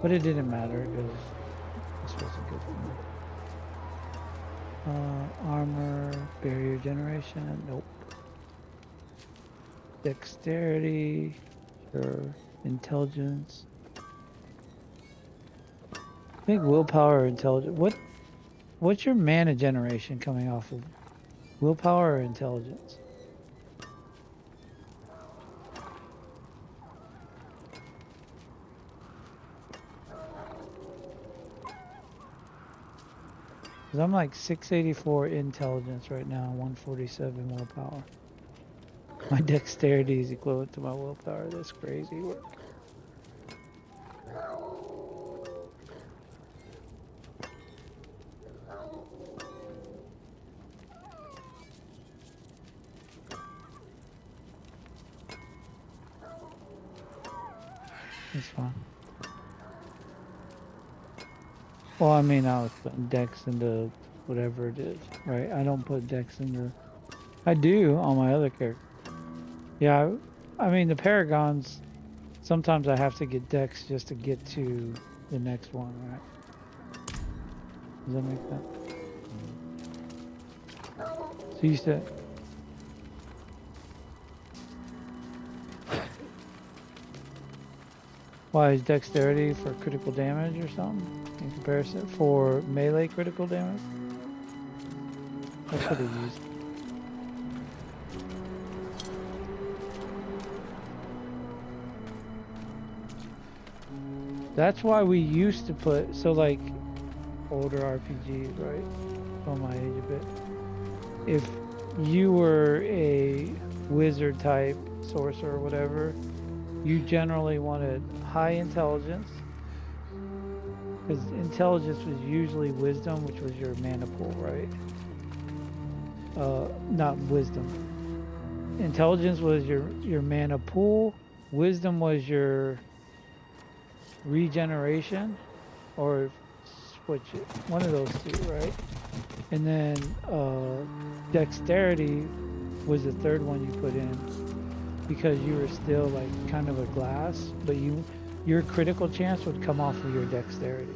But it didn't matter because this wasn't good for me. Armor, barrier generation, nope. Dexterity, sure. Intelligence. I think willpower or intelligence. What's your mana generation coming off of? Willpower or intelligence? Because I'm like 684 intelligence right now, 147 willpower. My dexterity is equivalent to my willpower. That's crazy work. It's fine. Well, I mean, I was putting dex into whatever it is, right? I don't put dex into... I do on my other character. Yeah, I mean, the Paragons, sometimes I have to get dex just to get to the next one, right? Does that make sense? So you said. Why is dexterity for critical damage or something? In comparison for melee critical damage? That's what it used. That's why we used to put, so like older RPGs, right? On my age a bit. If you were a wizard type, sorcerer or whatever, you generally wanted high intelligence. Because intelligence was usually wisdom, which was your mana pool, right? Not wisdom. Intelligence was your mana pool. Wisdom was your regeneration, or switch it, one of those two, right? And then dexterity was the third one you put in, because you were still like kind of a glass, but your critical chance would come off of your dexterity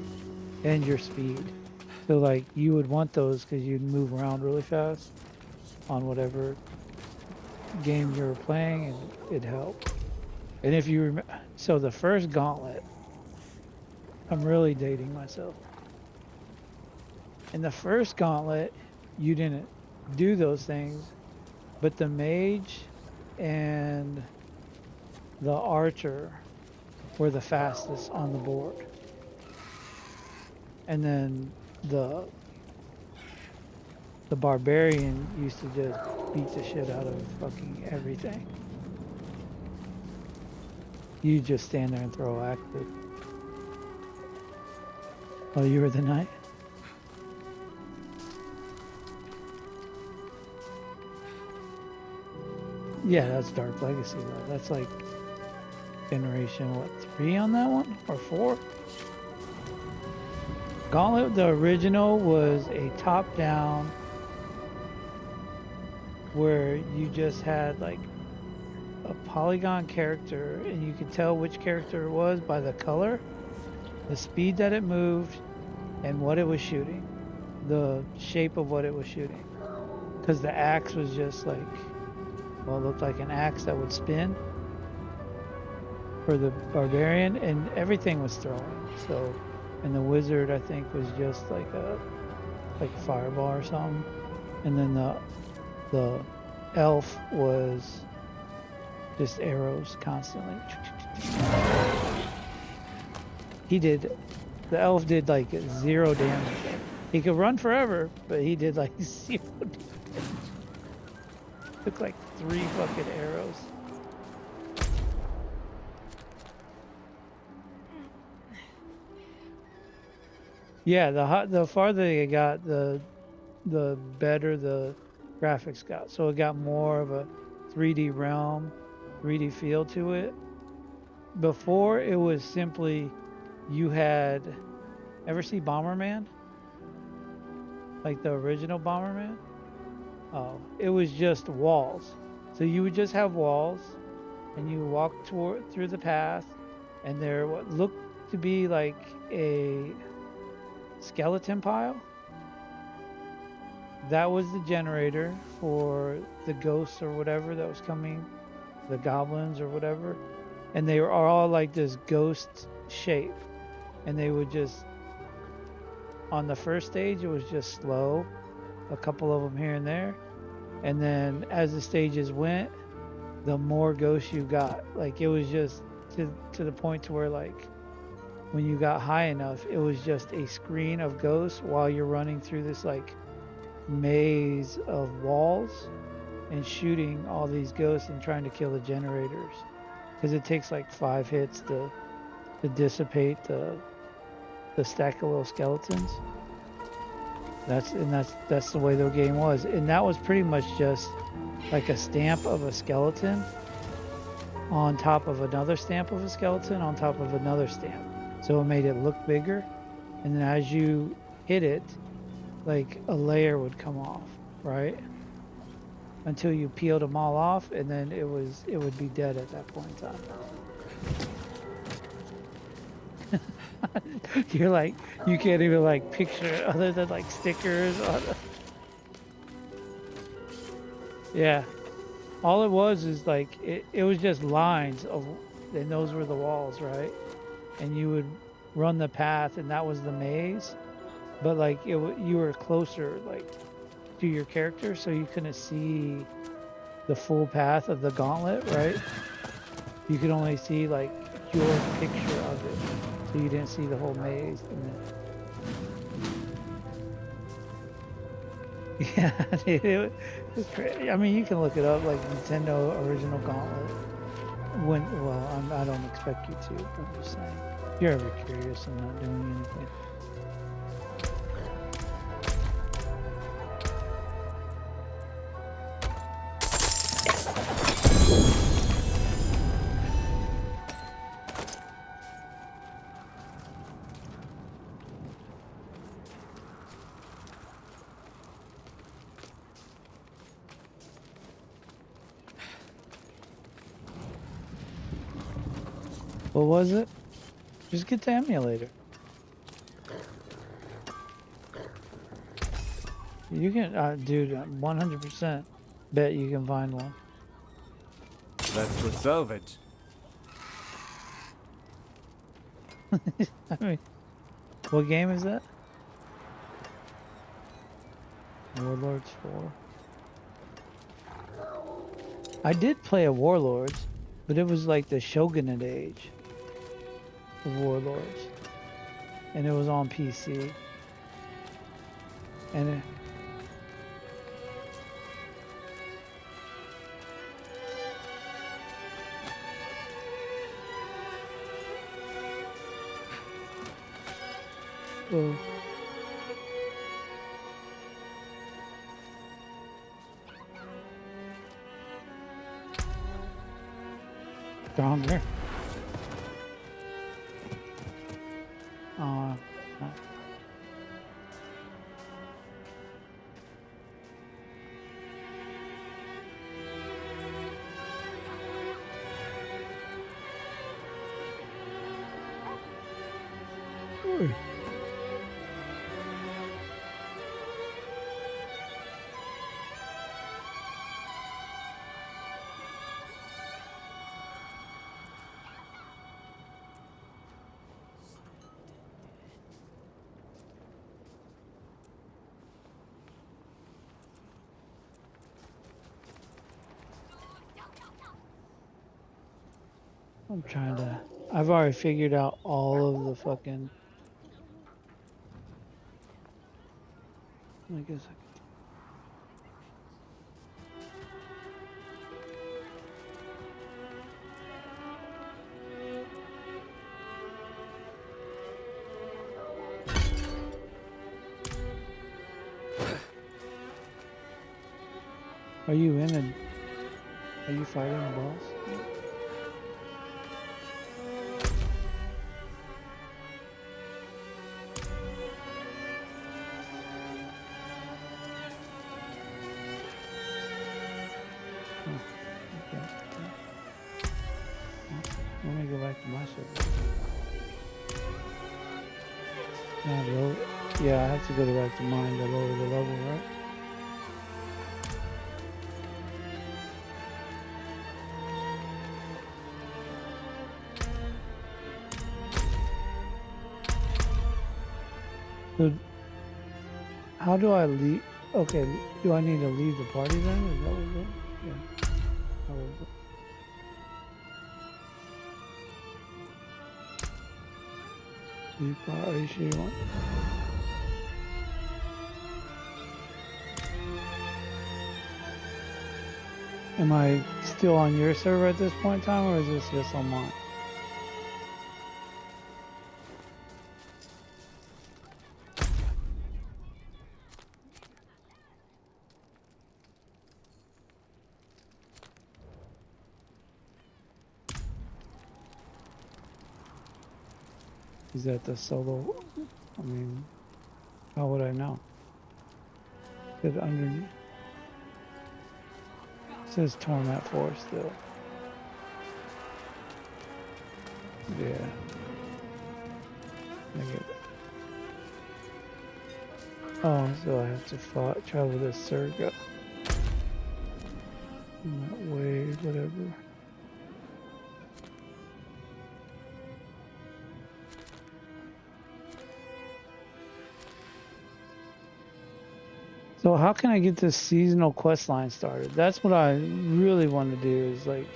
and your speed. So like you would want those because you'd move around really fast on whatever game you were playing, and it'd help. And if you remember, so the first gauntlet, I'm really dating myself. In the first gauntlet, you didn't do those things, but the mage and the archer were the fastest on the board. And then the barbarian used to just beat the shit out of fucking everything. You just stand there and throw active. Oh, you were the knight? Yeah, that's Dark Legacy though. That's like generation, what, 3 on that one? Or 4? Gauntlet, the original, was a top-down where you just had like a polygon character, and you could tell which character it was by the color, the speed that it moved, and what it was shooting, the shape of what it was shooting. Because the axe was just like, well, it looked like an axe that would spin for the barbarian, and everything was throwing. So, and the wizard, I think, was just like a fireball or something, and then the elf was just arrows constantly. The elf did like 0 damage. He could run forever, but he did like 0 damage. Took like 3 fucking arrows. Yeah, the farther you got, the better the graphics got. So it got more of a 3D realm, 3D feel to it. Before, it was simply, you had, ever see Bomberman? Like the original Bomberman? Oh, it was just walls. So you would just have walls, and you walk through the path, and there what looked to be like a skeleton pile. That was the generator for the ghosts or whatever that was coming, the goblins or whatever, and they were all like this ghost shape, and they would just, on the first stage it was just slow, a couple of them here and there, and then as the stages went, the more ghosts you got. Like it was just to the point to where like when you got high enough, it was just a screen of ghosts while you're running through this like maze of walls and shooting all these ghosts and trying to kill the generators, because it takes like 5 hits to dissipate the stack of little skeletons. That's the way the game was, and that was pretty much just like a stamp of a skeleton on top of another stamp of a skeleton on top of another stamp. So it made it look bigger, and then as you hit it, like a layer would come off, right? Until you peeled them all off, and then it would be dead at that point in time. You're like, you can't even like picture it other than like stickers on it. Yeah. All it was is like, it was just lines of, and those were the walls, right? And you would run the path and that was the maze. But like, you were closer like to your character, so you couldn't see the full path of the gauntlet, right? You could only see like your picture of it. So you didn't see the whole maze. And then... Yeah, it was crazy. I mean, you can look it up, like Nintendo original gauntlet. Well, I don't expect you to. I'm just saying. If you're ever curious, I'm not doing anything. What was it? Just get the emulator. You can, dude, 100% bet you can find one. That's for salvage. I mean, what game is that? Warlords 4. I did play a Warlords, but it was like the Shogunate age of Warlords. And it was on PC. And it... Oh. Stronger. Uh, Ooh. I'm trying to... I've already figured out all of the fucking... I guess I could... Are you in a... Are you fighting a boss? Let me go back to my server. Yeah, I have to go back to mine to lower the level, right? So, how do I leave? Okay, do I need to leave the party then? Is that what it is? Yeah. Probably. Are you sure you want? Am I still on your server at this point in time, or is this just on mine? Is that the solo? I mean, how would I know? Is it underneath? It says Torment 4 still. Yeah. I get it. Oh, so I have to travel this circle. In that way, whatever. So how can I get this seasonal quest line started? That's what I really want to do is like...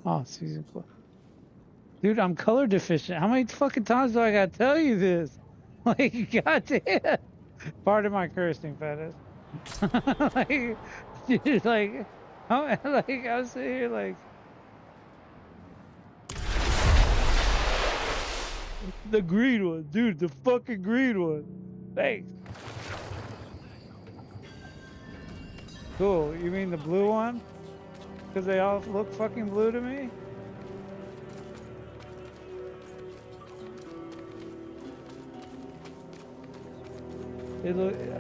Oh, season quest. Dude, I'm color deficient. How many fucking times do I gotta tell you this? Like, goddamn. Pardon my cursing, Fetish. Like, dude, like, I'm sitting here like... The green one, dude, the fucking green one. Thanks. Cool, you mean the blue one? Because they all look fucking blue to me?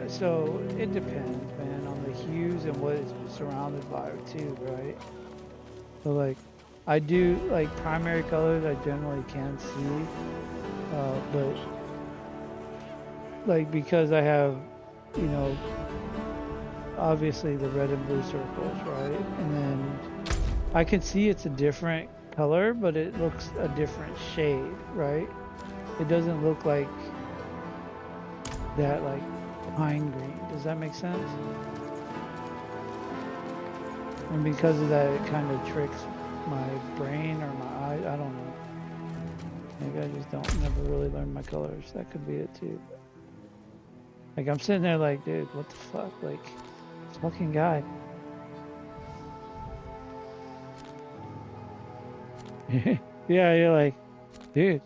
So it depends, man, on the hues and what it's surrounded by too, right? So like, I do like primary colors. I generally can see, but like because I have, you know, obviously the red and blue circles, right? And then I can see it's a different color, but it looks a different shade, right? It doesn't look like that, like pine green. Does that make sense? And because of that, it kind of tricks my brain or my eyes. I don't know. Maybe I just never really learned my colors. That could be it too. Like I'm sitting there like, dude, what the fuck? Like, this fucking guy. Yeah, you're like, dude.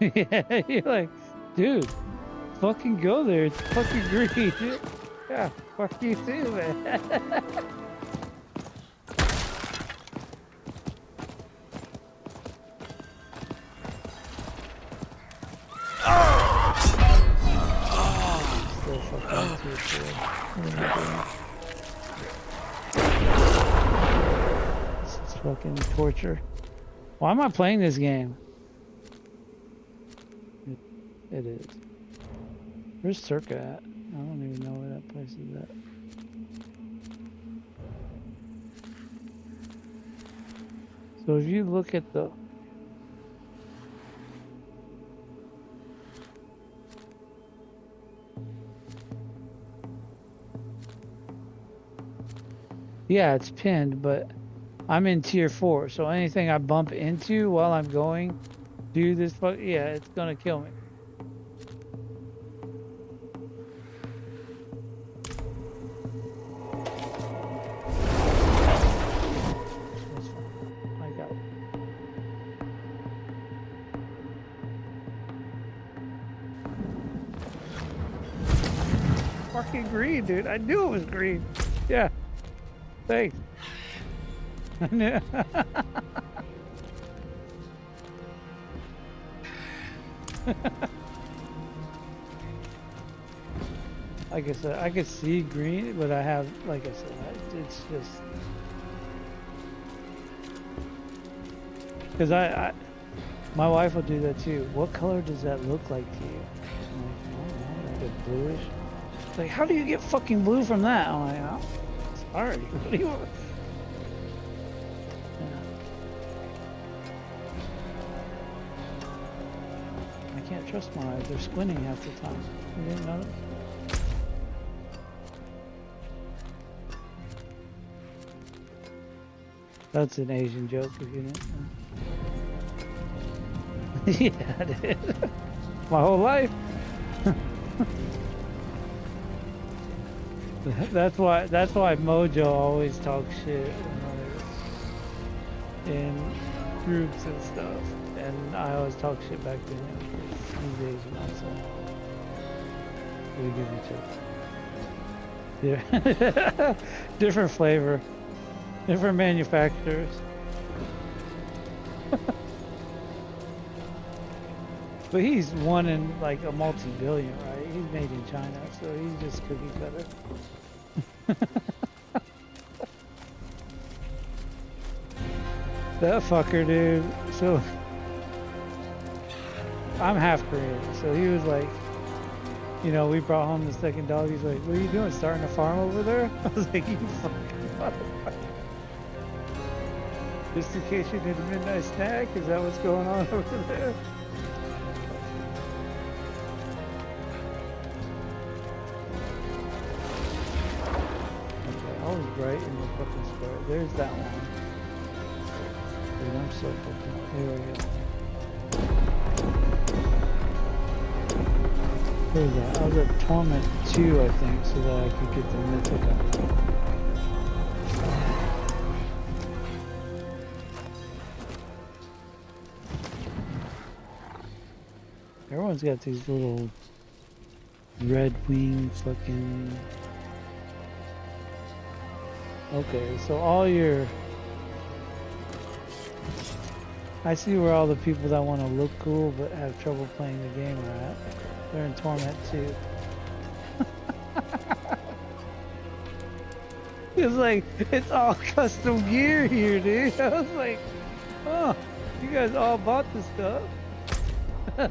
Yeah, you're like, dude, fucking go there. It's fucking green. Yeah, fuck you too, man. Still fucking too, this is fucking torture. Why am I playing this game? It is. Where's Circa at? I don't even know where that place is at. So if you look at the... Yeah, it's pinned, but I'm in tier 4, so anything I bump into while I'm going do this, yeah, it's gonna kill me. That's fine. I got it. Fucking green, dude. I knew it was green. Yeah. Thanks. I knew. Like I said, I could see green, but I have, like I said, it's just because my wife will do that too. What color does that look like to you? I'm like, I don't know, like a bluish. It's like, how do you get fucking blue from that? I'm like, oh, sorry. What do you want? I can't trust my eyes. They're squinting half the time. You didn't notice? That's an Asian joke if you didn't know. Yeah, it is. My whole life. That's why Mojo always talks shit in groups and stuff, and I always talk shit back to him because he's Asian also. We give each other. Yeah. Different flavor, different manufacturers. But he's one in like a multi-billion, right? He's made in China, so he's just cookie cutter. That fucker, dude. So I'm half Korean, so he was like, you know, we brought home the second dog. He's like, "What are you doing? Starting a farm over there?" I was like, "You fucking motherfucker." Just in case you need a midnight snack, is that what's going on over there? Okay, I was right in the fucking square. There's that one. Dude, I'm so fucking. Here we go. Where was that? I was at Torment 2, I think, so that I could get the mythic up. Everyone's got these little red wing fucking... Okay, so all your... I see where all the people that want to look cool but have trouble playing the game are at. They're in Torment 2. It's like, it's all custom gear here, dude. I was like, oh, you guys all bought this stuff. Yeah.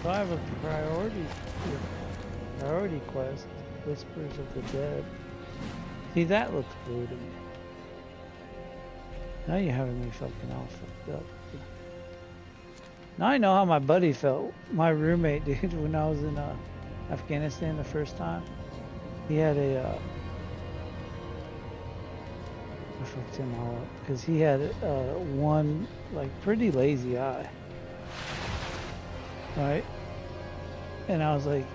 So I have a priority quest, Whispers of the Dead. See, that looks blue to me. Now you're having me fucking all fucked up. Now I know how my buddy felt. My roommate, dude, when I was in Afghanistan the first time. He had a... I fucked him all up. Because he had one, like, pretty lazy eye. Right? And I was like,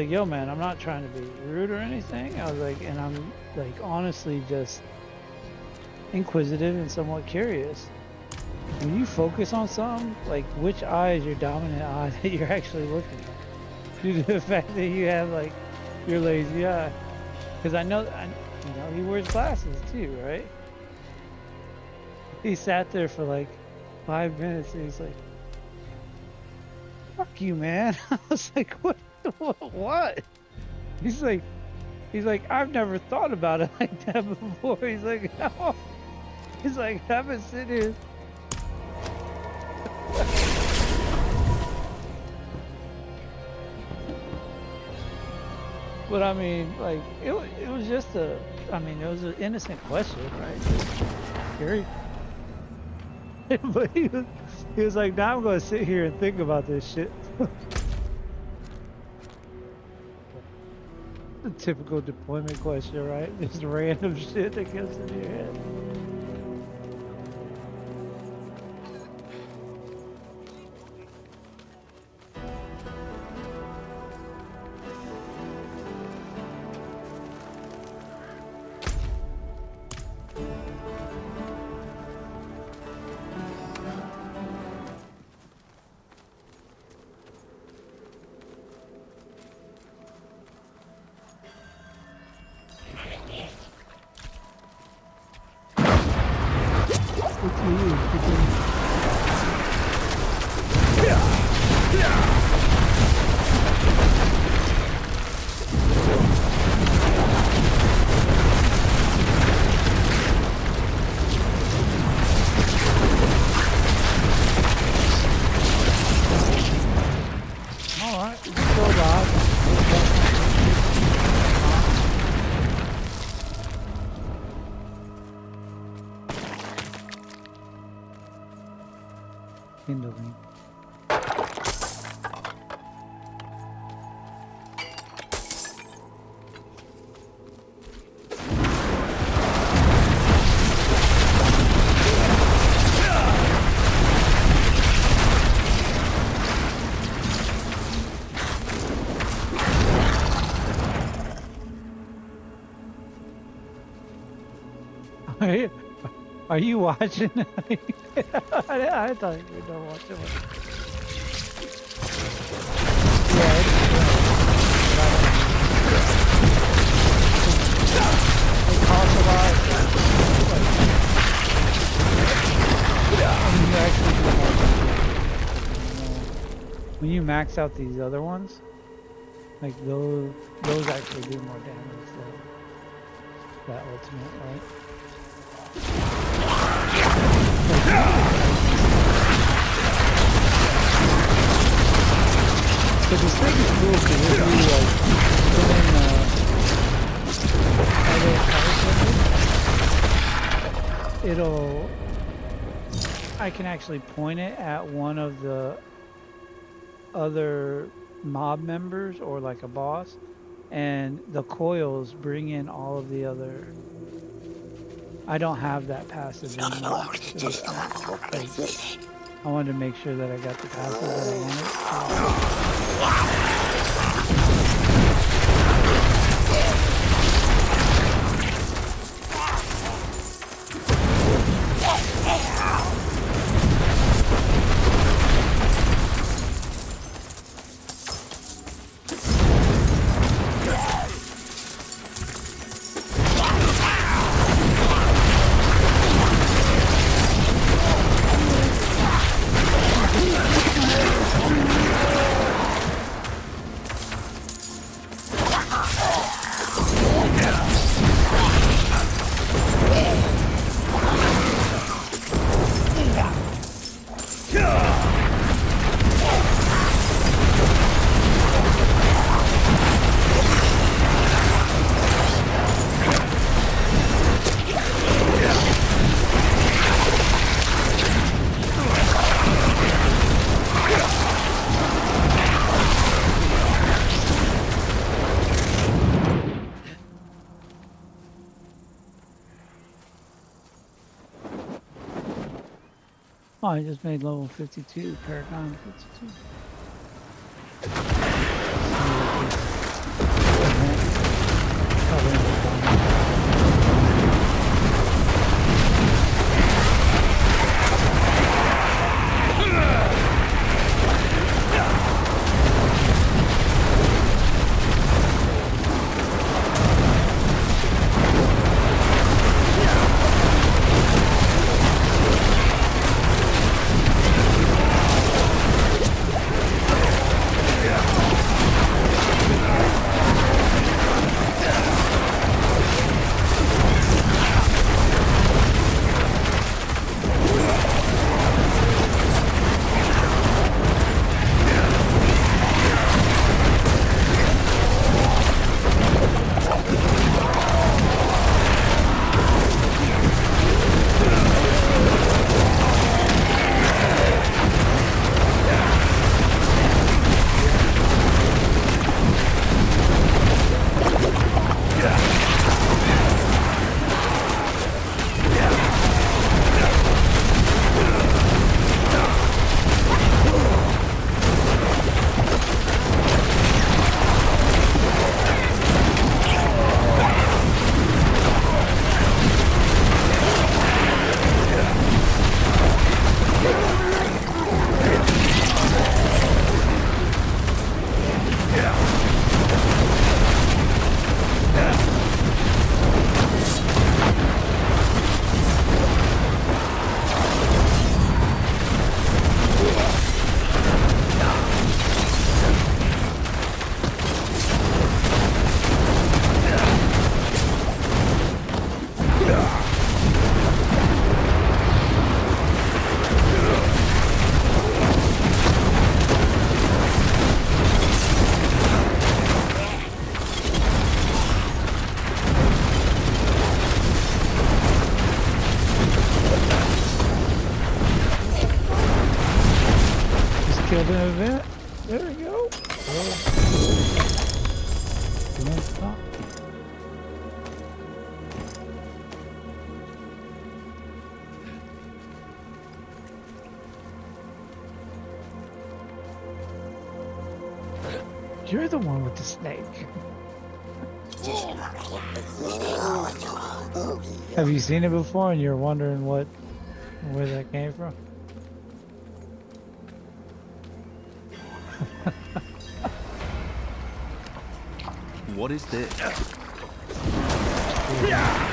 yo, man, I'm not trying to be rude or anything. I was like, and I'm, like, honestly just inquisitive and somewhat curious. When you focus on something, like, which eye is your dominant eye that you're actually looking at? Due to the fact that you have, like, your lazy eye. Because I know, he wears glasses too, right? He sat there for, like, 5 minutes and he's like, fuck you, man. I was like, what? He's like, I've never thought about it like that before. He's like, no. He's like, I've been sitting here. But I mean, like, it was just it was an innocent question, right? Scary. But he was like, now I'm going to sit here and think about this shit. The typical deployment question, right? Just random shit that comes into your head. Kindling. Are you watching? I thought you were done watching it. Yeah, it costs a lot. And you actually do more damage. When you max out these other ones, like those actually do more damage than that ultimate, right? So this thing is cool because if you like put in other power it'll, I can actually point it at one of the other mob members or like a boss, and the coils bring in all of the other. I don't have that passive in this one. I wanted to make sure that I got the passive that I wanted. Oh, I just made level 52, Paragon 52. Killed an event. There we go. Stop. You're the one with the snake. Have you seen it before and you're wondering where that came from? What is this? Yeah.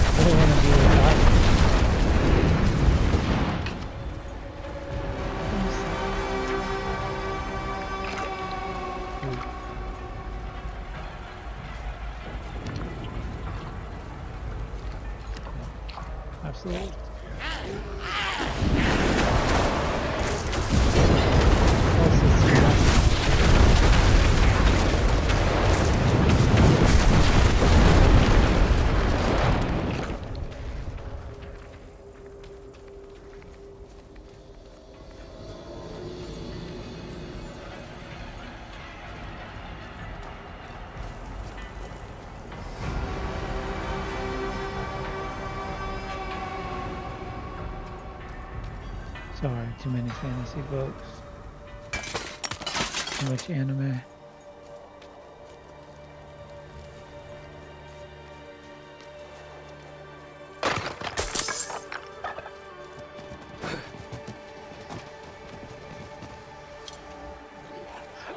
I don't want to be a doctor. Absolutely. What's this? Sorry, too many fantasy books. Too much anime.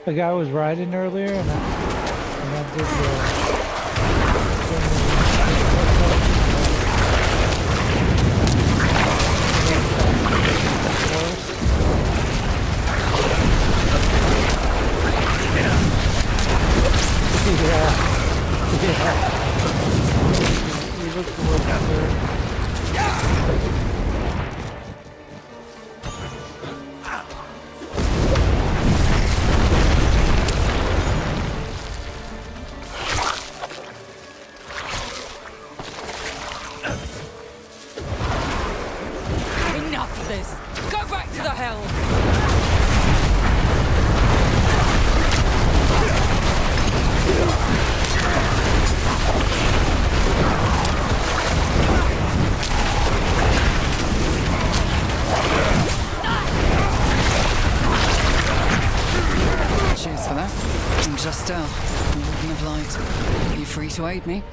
The guy was riding earlier, and I did he looked towards there. Enough of this! Go back to the hells! Cheers for that. I'm just I wouldn't have lied. Are you free to aid me?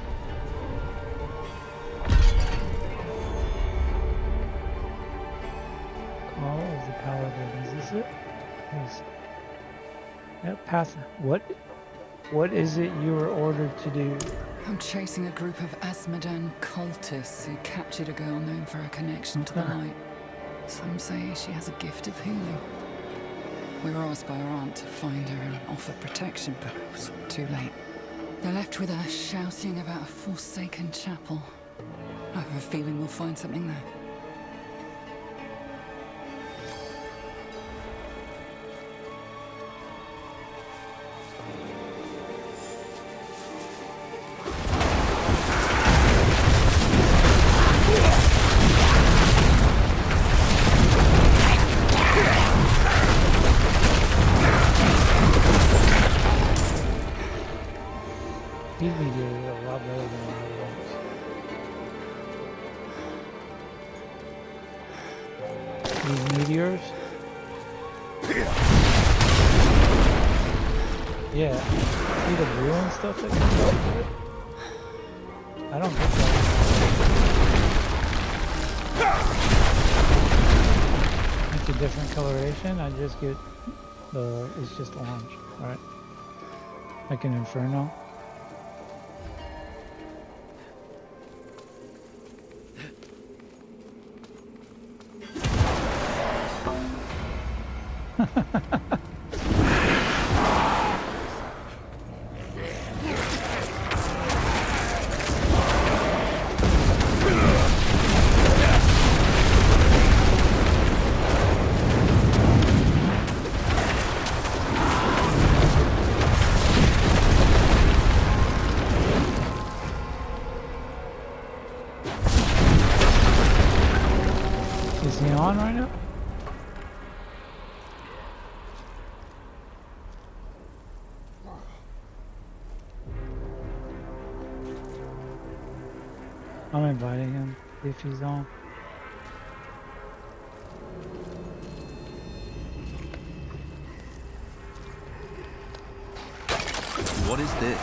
Call of the Paladin. Is this it? Yes. Yep, pass. What is it you were ordered to do? I'm chasing a group of Asmodan cultists who captured a girl known for her connection to the light. Some say she has a gift of healing. We were asked by her aunt to find her and offer protection, but it was too late. They're left with her shouting about a forsaken chapel. I have a feeling we'll find something there. These videos are a lot better than the other ones. These meteors? Yeah. See the blue and stuff that comes out of it? I don't get that. It's a different coloration. I just get the, it's just orange, right? Like an inferno. I'm inviting him if he's on. What is this?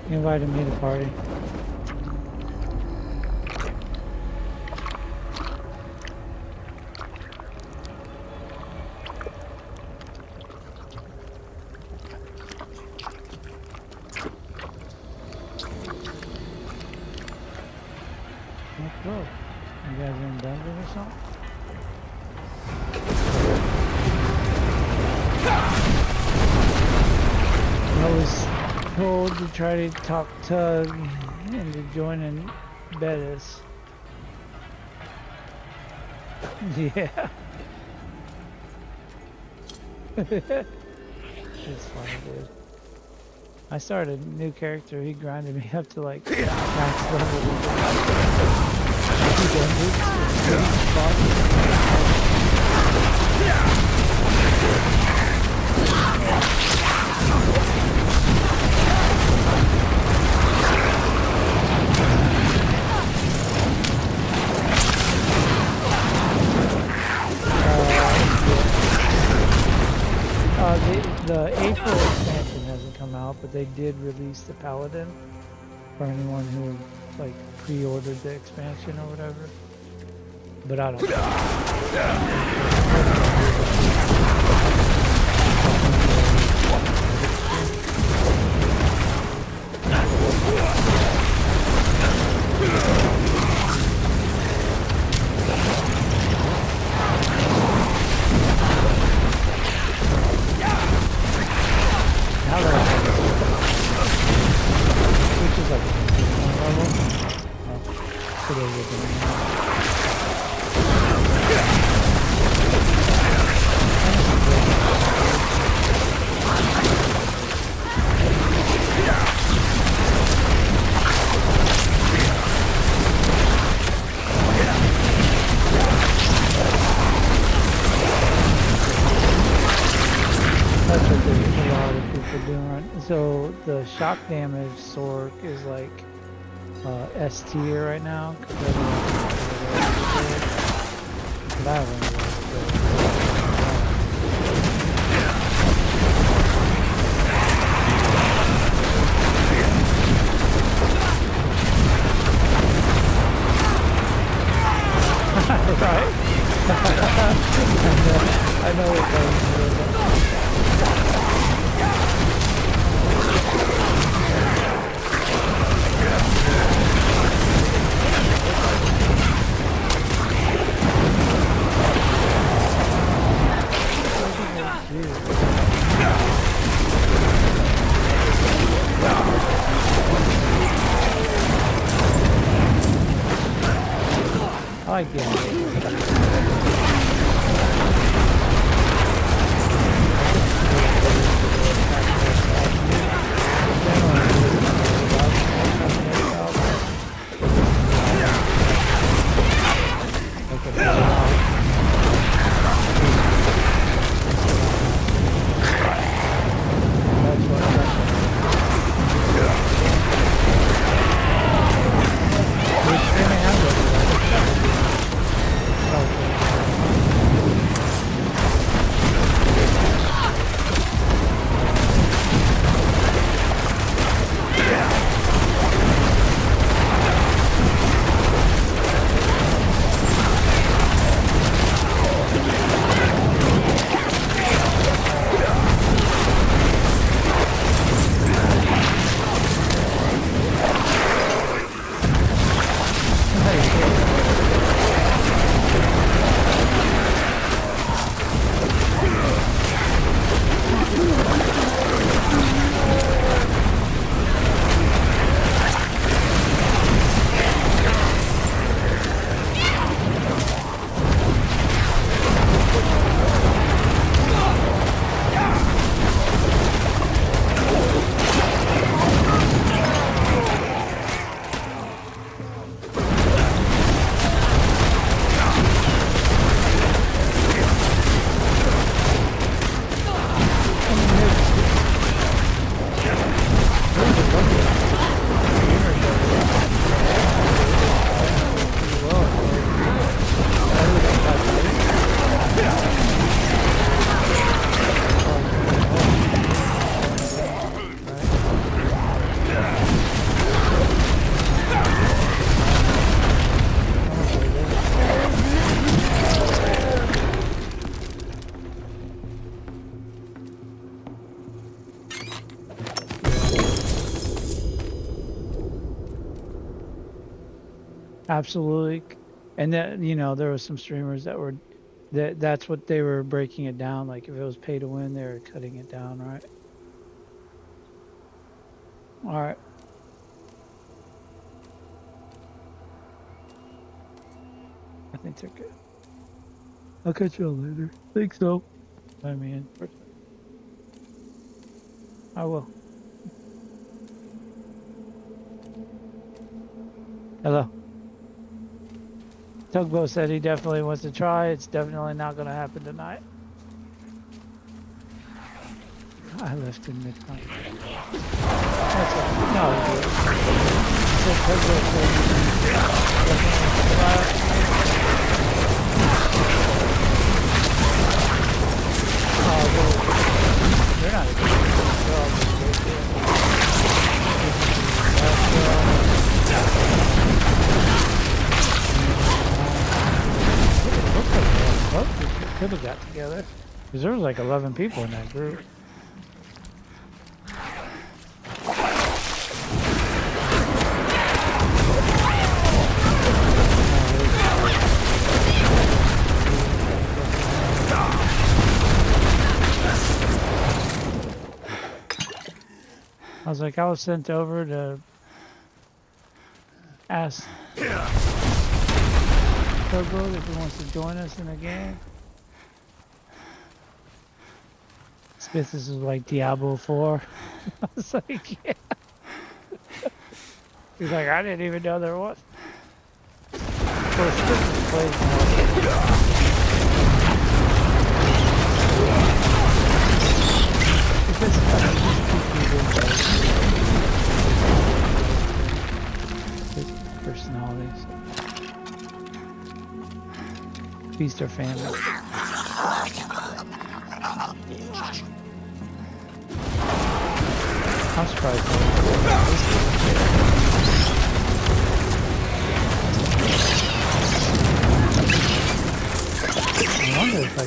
He invited me to party. Let's go. You guys in dungeon or something? I was told to try to talk Tug into joining Bettis. Yeah. It's funny, dude. I started a new character. He grinded me up to like max level. The April expansion hasn't come out, but they did release the Paladin for anyone who like pre-ordered the expansion or whatever. But I don't which is like one level. Oh, so they're looking that's what a lot of people doing. So the shock damage Sork is like S tier right now. Right? I know it does. I like Absolutely. And that, you know, there was some streamers that were that's what they were breaking it down. Like if it was pay to win, they were cutting it down, right? All right. I think they're good. I'll catch you all later. Think so. I mean, I will. Hello. Tugboat said he definitely wants to try. It's definitely not going to happen tonight. I left in midnight. That's all. No, he did. He said Tugboat said he definitely wants to try. Oh, they're not a good could have got together because there was like 11 people in that group. I was like, I was sent over to ask Tugboat if he wants to join us in a game. Smith is like Diablo 4. I was like, yeah. He's like, I didn't even know there was. Of course, Smith plays now. Because his personalities. Feast our family. I'm surprised. I wonder if I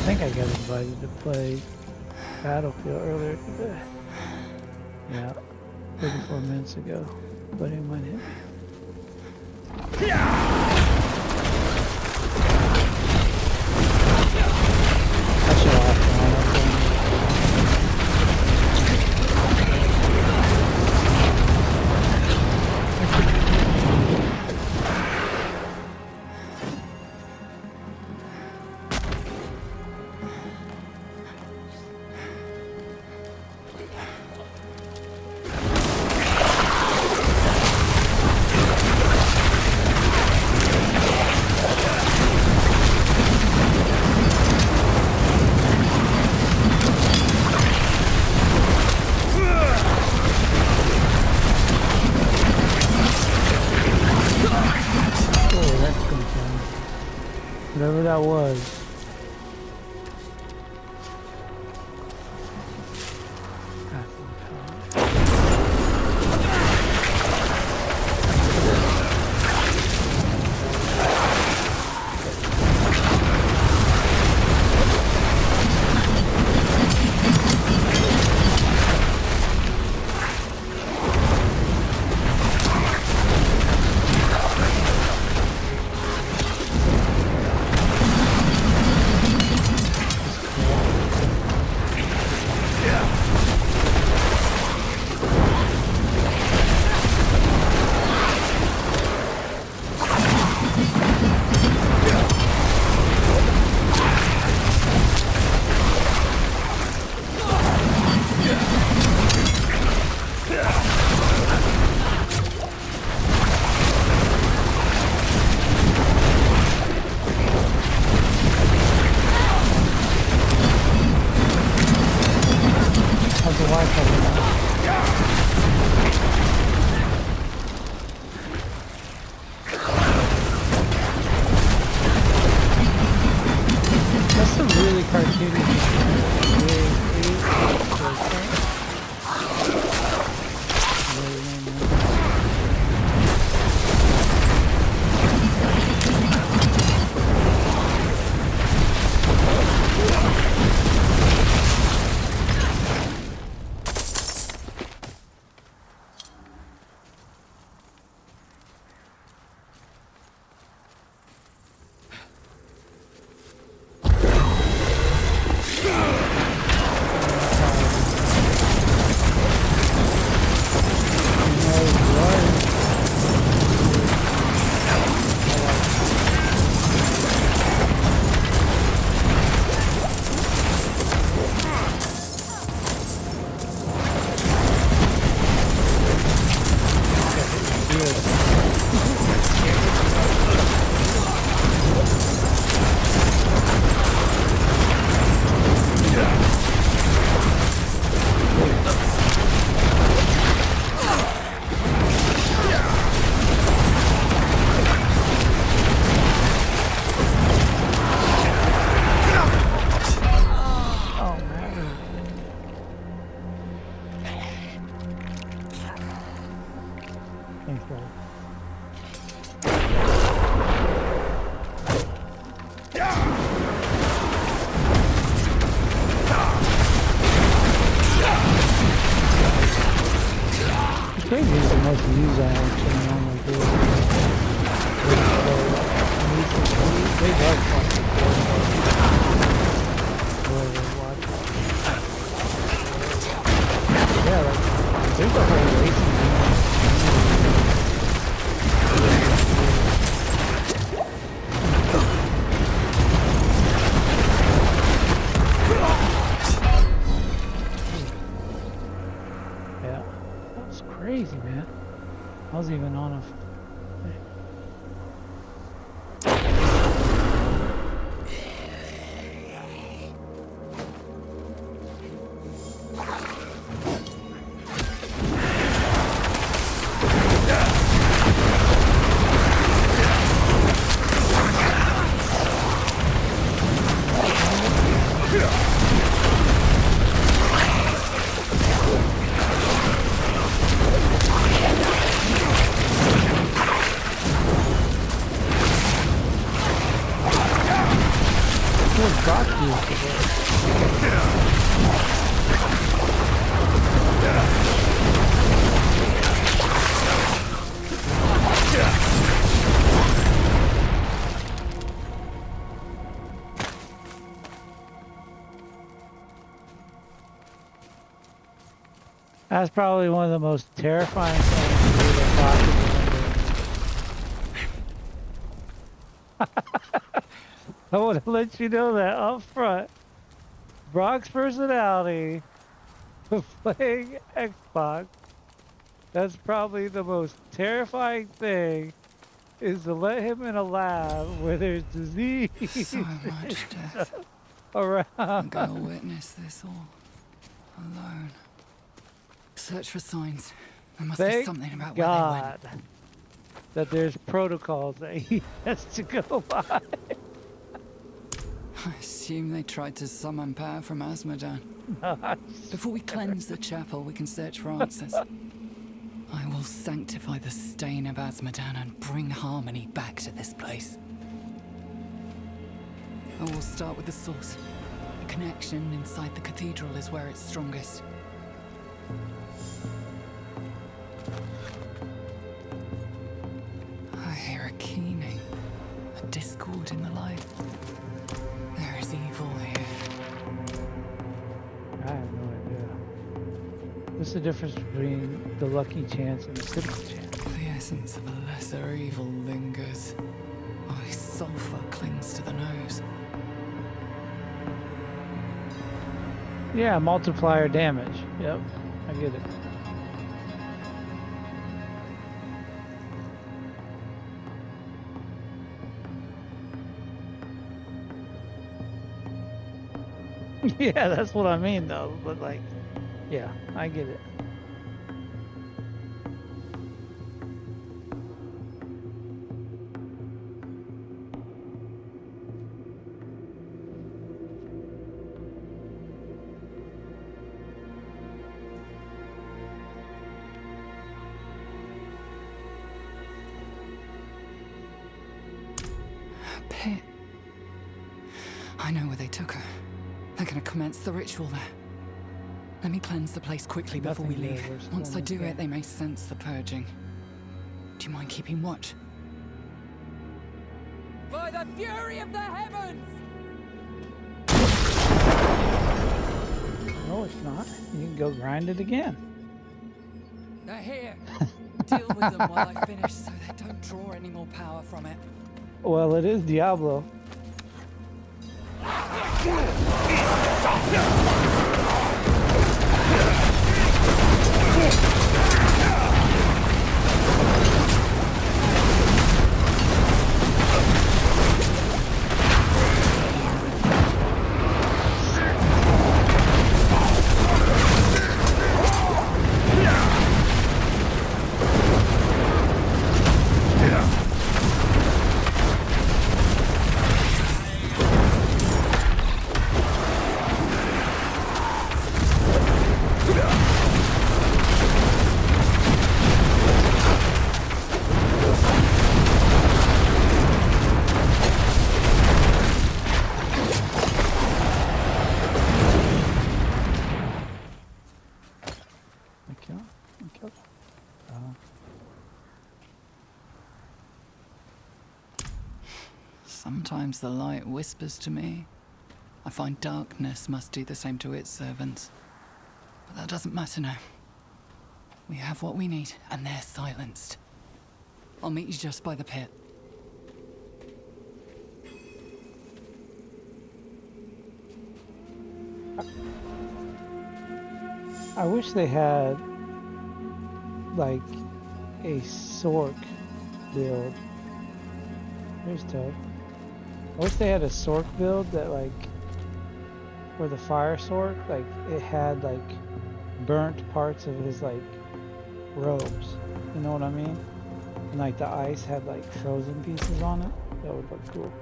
think I got invited to play Battlefield earlier today. Yeah, 34 minutes ago. But it might hit me. I should have whatever that was. Brock used to work. That's probably one of the most terrifying things to do to Brock. I want to let you know that up front. Brock's personality of playing Xbox, that's probably the most terrifying thing, is to let him in a lab where there's disease So much death. around. I'm gonna witness this all alone. Search for signs. There must be Thank something about God that there's protocols that he has to go by. I assume they tried to summon power from Asmodan. No, Before we cleanse the chapel, we can search for answers. I will sanctify the stain of Asmodan and bring harmony back to this place. I will start with the source. The connection inside the cathedral is where it's strongest. I hear a keening, a discord in the light. There is evil here. I have no idea. What's the difference between the lucky chance and the critical chance? The essence of a lesser evil lingers. Oh, sulfur clings to the nose. Yeah, multiplier damage. Yep, I get it. Yeah, that's what I mean though, but like, yeah, I get it. Pit. I know where they took her. They're gonna commence the ritual there. Let me cleanse the place quickly before we leave. Once I do it, they may sense the purging. Do you mind keeping watch? By the fury of the heavens! No, it's not. You can go grind it again. They're here. Deal with them while I finish so they don't draw any more power from it. Well, it is Diablo. Sometimes the light whispers to me. I find darkness must do the same to its servants. But that doesn't matter now. We have what we need, and they're silenced. I'll meet you just by the pit. I wish they had like a Sork build. Here's Toad. I wish they had a Sork build that like, for the fire Sork, like it had like burnt parts of his like robes. You know what I mean? And like the ice had like frozen pieces on it. That would look cool.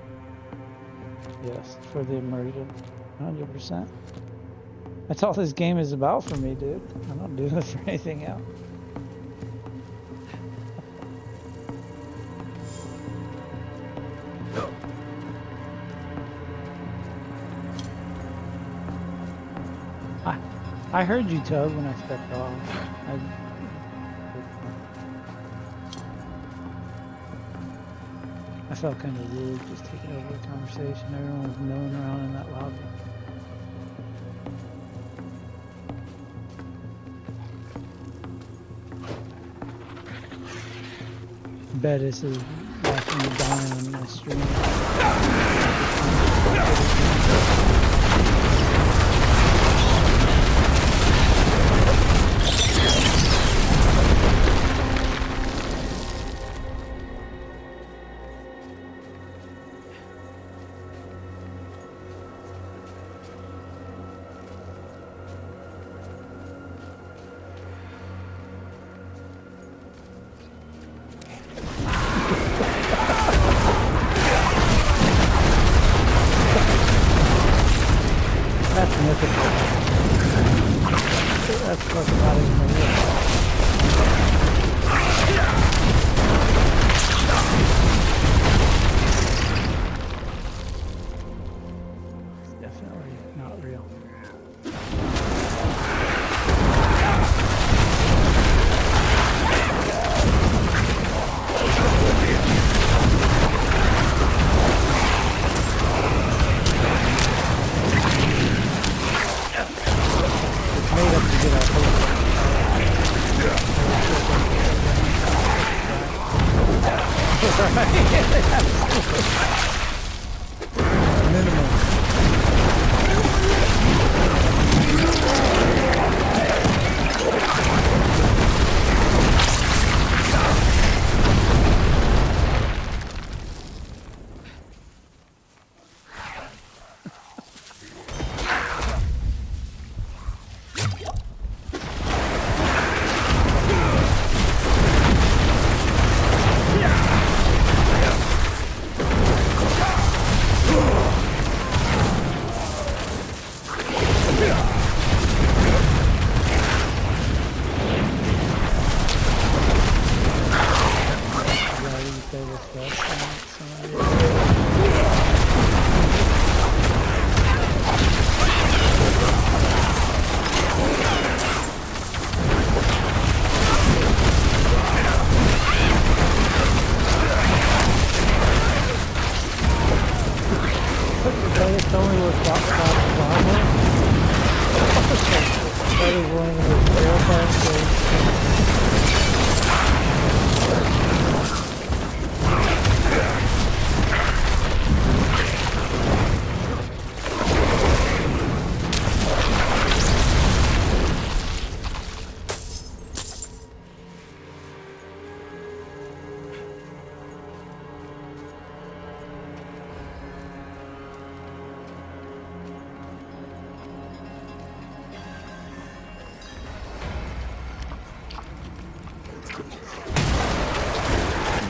Yes, for the immersion. 100%. That's all this game is about for me, dude. I don't do it for anything else. I heard you, Tug, when I stepped off. I felt kind of rude just taking over the conversation. Everyone was milling around in that lobby. Bettis is watching me die on my stream. That's fucking not even real. It's definitely not real. Made up to get our minimum.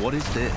What is this?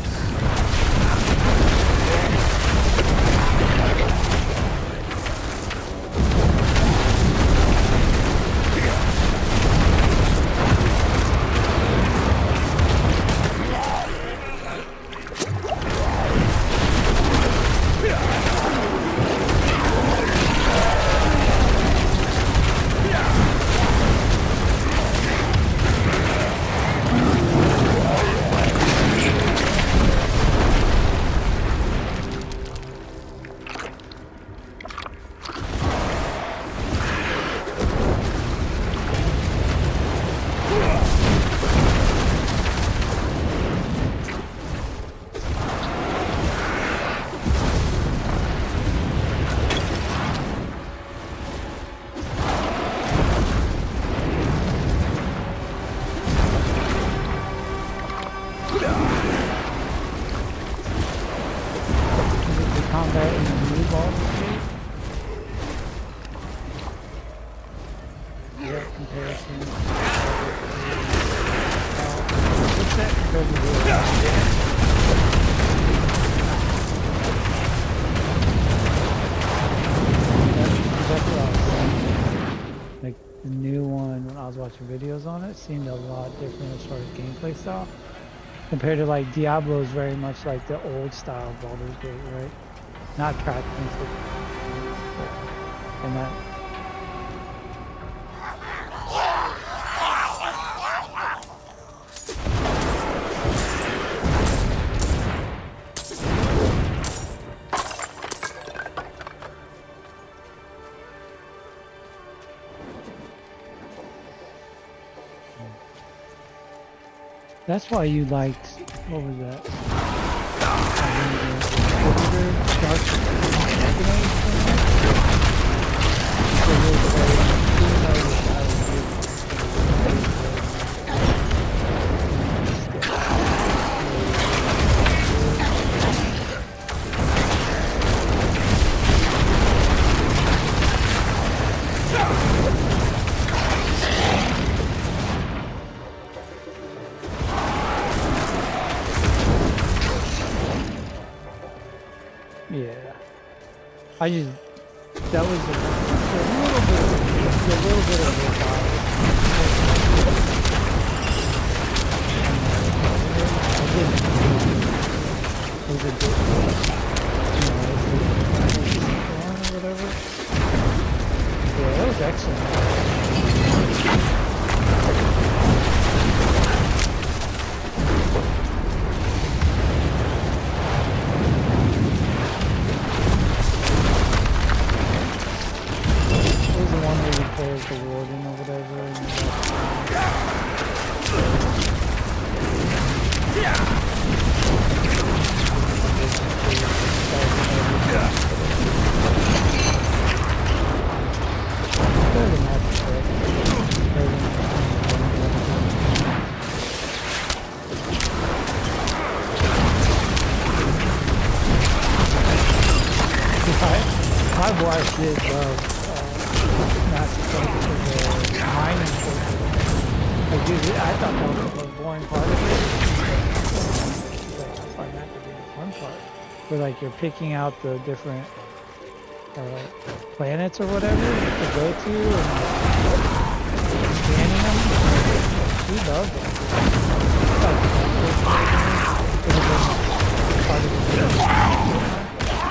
Like the new one, when I was watching videos on it, seemed a lot different as far as gameplay style compared to like Diablo is very much like the old style of Baldur's Gate, right? Not track music. And that That's why you liked, what was that? Dark Yeah. I just, that was a little bit of a it was a bit, or whatever. Yeah, that was excellent. As the warden or whatever. My wife did love mining portion. Like, dude, I thought that was the most boring part of it. Like, I find that to be the fun part. Where like you're picking out the different planets or whatever to go to and scanning them. She loved it. It was part of the game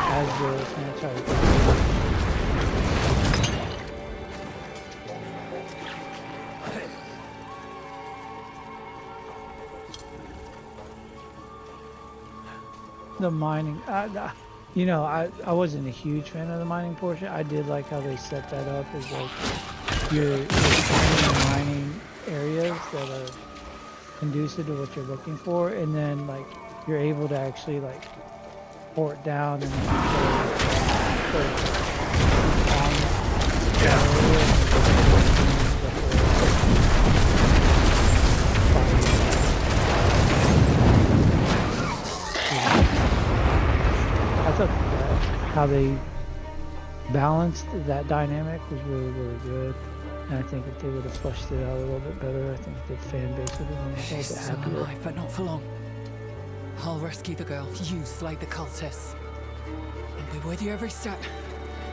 as the franchise. The mining, you know, I wasn't a huge fan of the mining portion. I did like how they set that up as like you're finding mining areas that are conducive to what you're looking for, and then like you're able to actually like port down and I thought that how they balanced that dynamic was really, really good. And I think if they would have fleshed it out a little bit better, I think the fan base would have been a little bit Still happier. alive, but not for long. I'll rescue the girl. You slay the cultists. I'll be with you every step.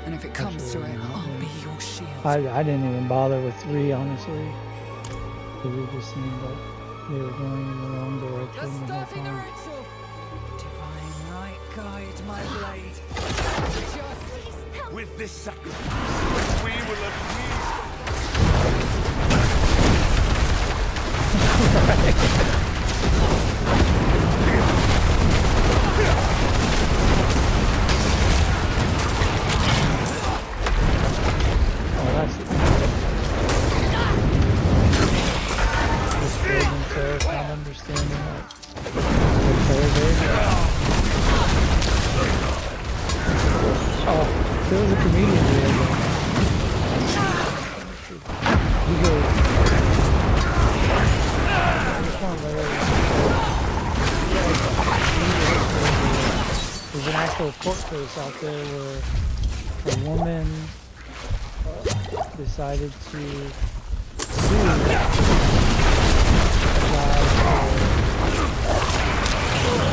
And if it comes to it, I'll be your shield. I didn't even bother with 3, honestly. Because it just seemed like they were going in the wrong direction the whole time. Divine light guide my blade. With this sacrifice, we will appease. Oh, that's it. Just building themselves, not understanding that. Oh, there was a comedian there. He goes, there's an actual court case out there where a woman decided to sue a guy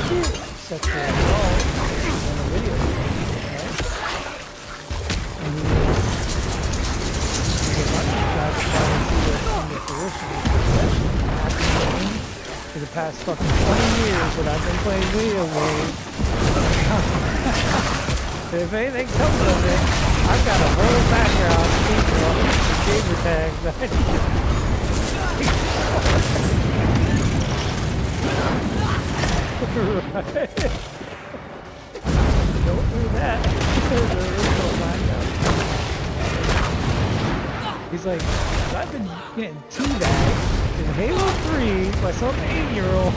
for sexual assault in a video game, right? And he for the past fucking 20 years that I've been playing video games. If anything comes of it, I've got a whole background gamer tags that I right. Don't do that. He's like, I've been getting teabagged Halo 3 by some 8-year-old.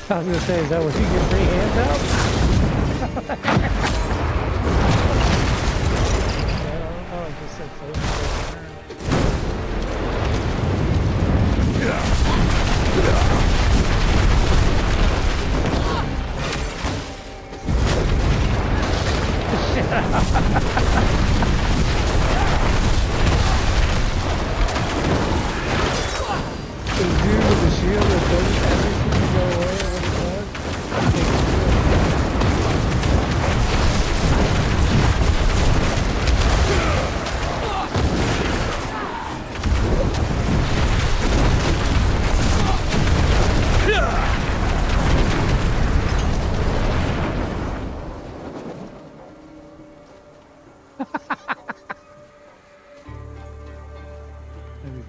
I was gonna say, is that where you get free handouts? Oh, I just said the dude with the shield that does everything to go away.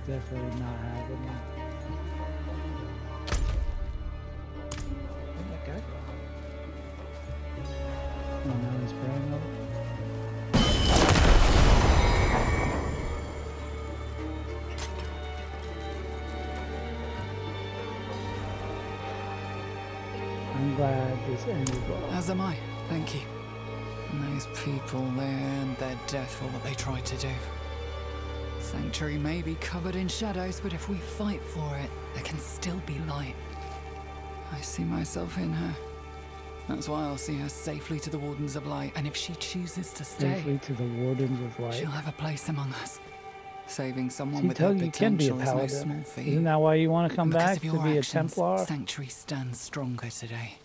Definitely not happening. Where'd that guy go? Oh, now he's spraying over. I'm glad this ended well. As am I, thank you. And those people there, they're death for what they tried to do. Sanctuary may be covered in shadows, but if we fight for it, there can still be light. I see myself in her. That's why I'll see her safely to the Wardens of Light, and if she chooses to stay, Safely to the Wardens of Light. she'll have a place among us. Saving someone She with her tells you can be a potential is no paladin. small feat. Isn't that why you want to come And because back of to your be a actions, Templar? Sanctuary stands stronger today.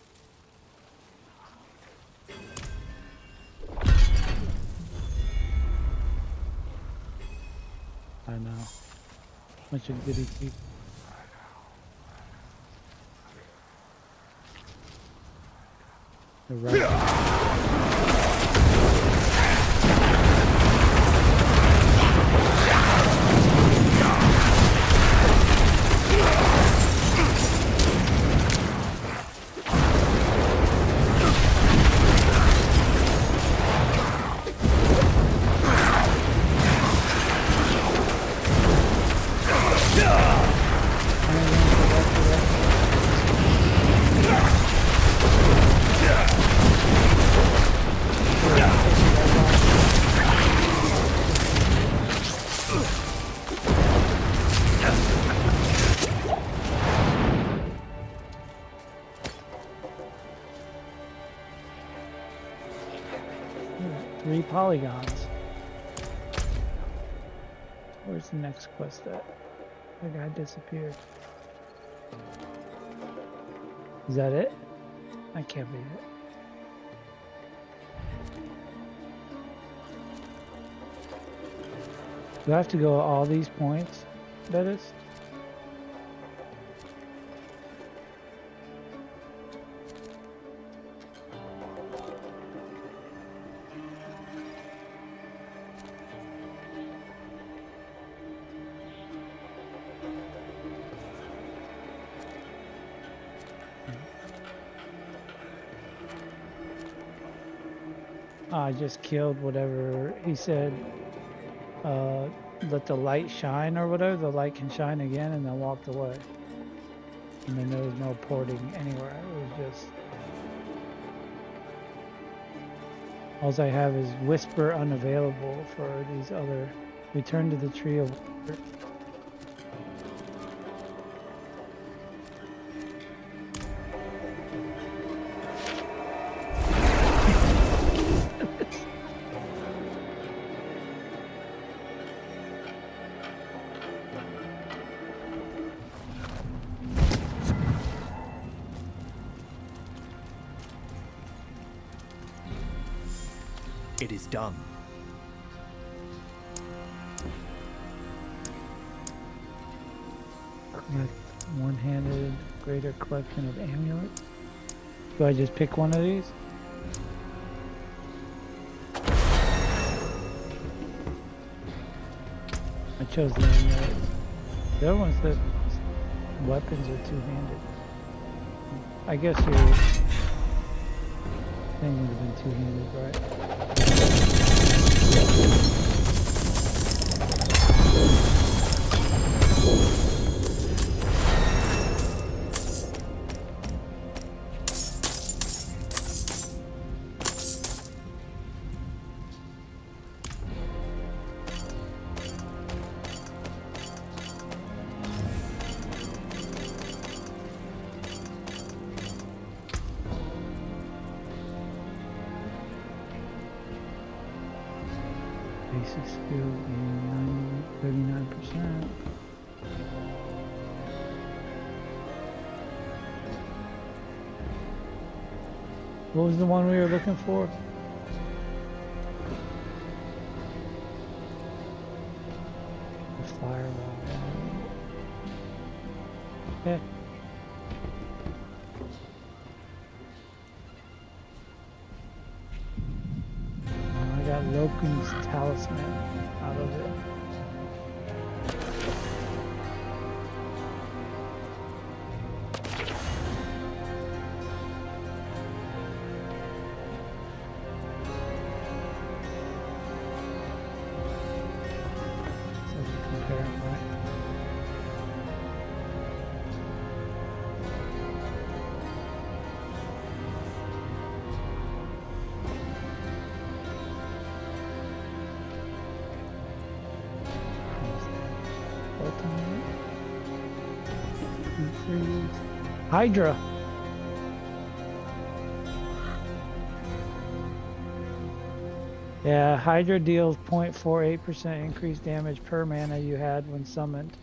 I know. Bunch of goody people. The right. Three polygons. Where's the next quest at? That guy disappeared. Is that it? That can't be it. Do I have to go to all these points? That is? I just killed whatever he said. Let the light shine or whatever. The light can shine again, and then walked away. And then there was no porting anywhere. It was just. All I have is whisper unavailable for these other. Return to the tree of. It is done. Collect one-handed greater collection of amulets. Do I just pick one of these? I chose the amulets. The other one said weapons are two-handed. I guess your thing would have been two-handed, right? Basic skill gain 39%. What was the one we were looking for? The firewall. Okay. I got Loken's talisman out of it. So we compare them, right? Hydra. Yeah, Hydra deals 0.48% increased damage per mana you had when summoned.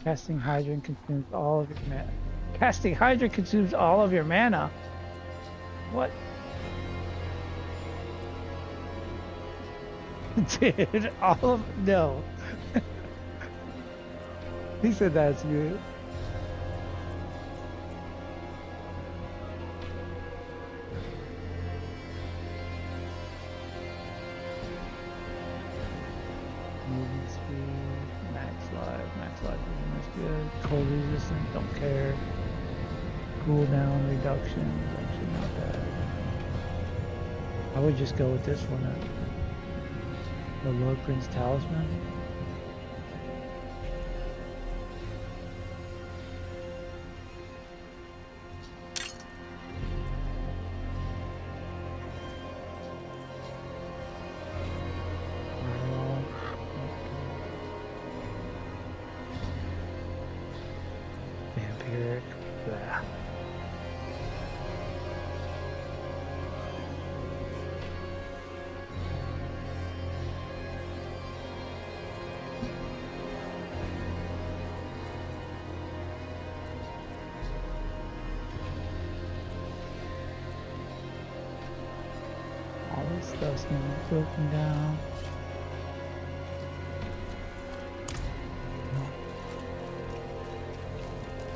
Casting Hydra consumes all of your mana. Casting Hydra consumes all of your mana? What? Dude, all of... No. He said that's good. Movement speed, max life is good. Cold resistance, don't care. Cooldown reductions, actually not bad. I would just go with this one. The Lord Prince Talisman. Vampiric. Blah. All this stuff's gonna be broken down.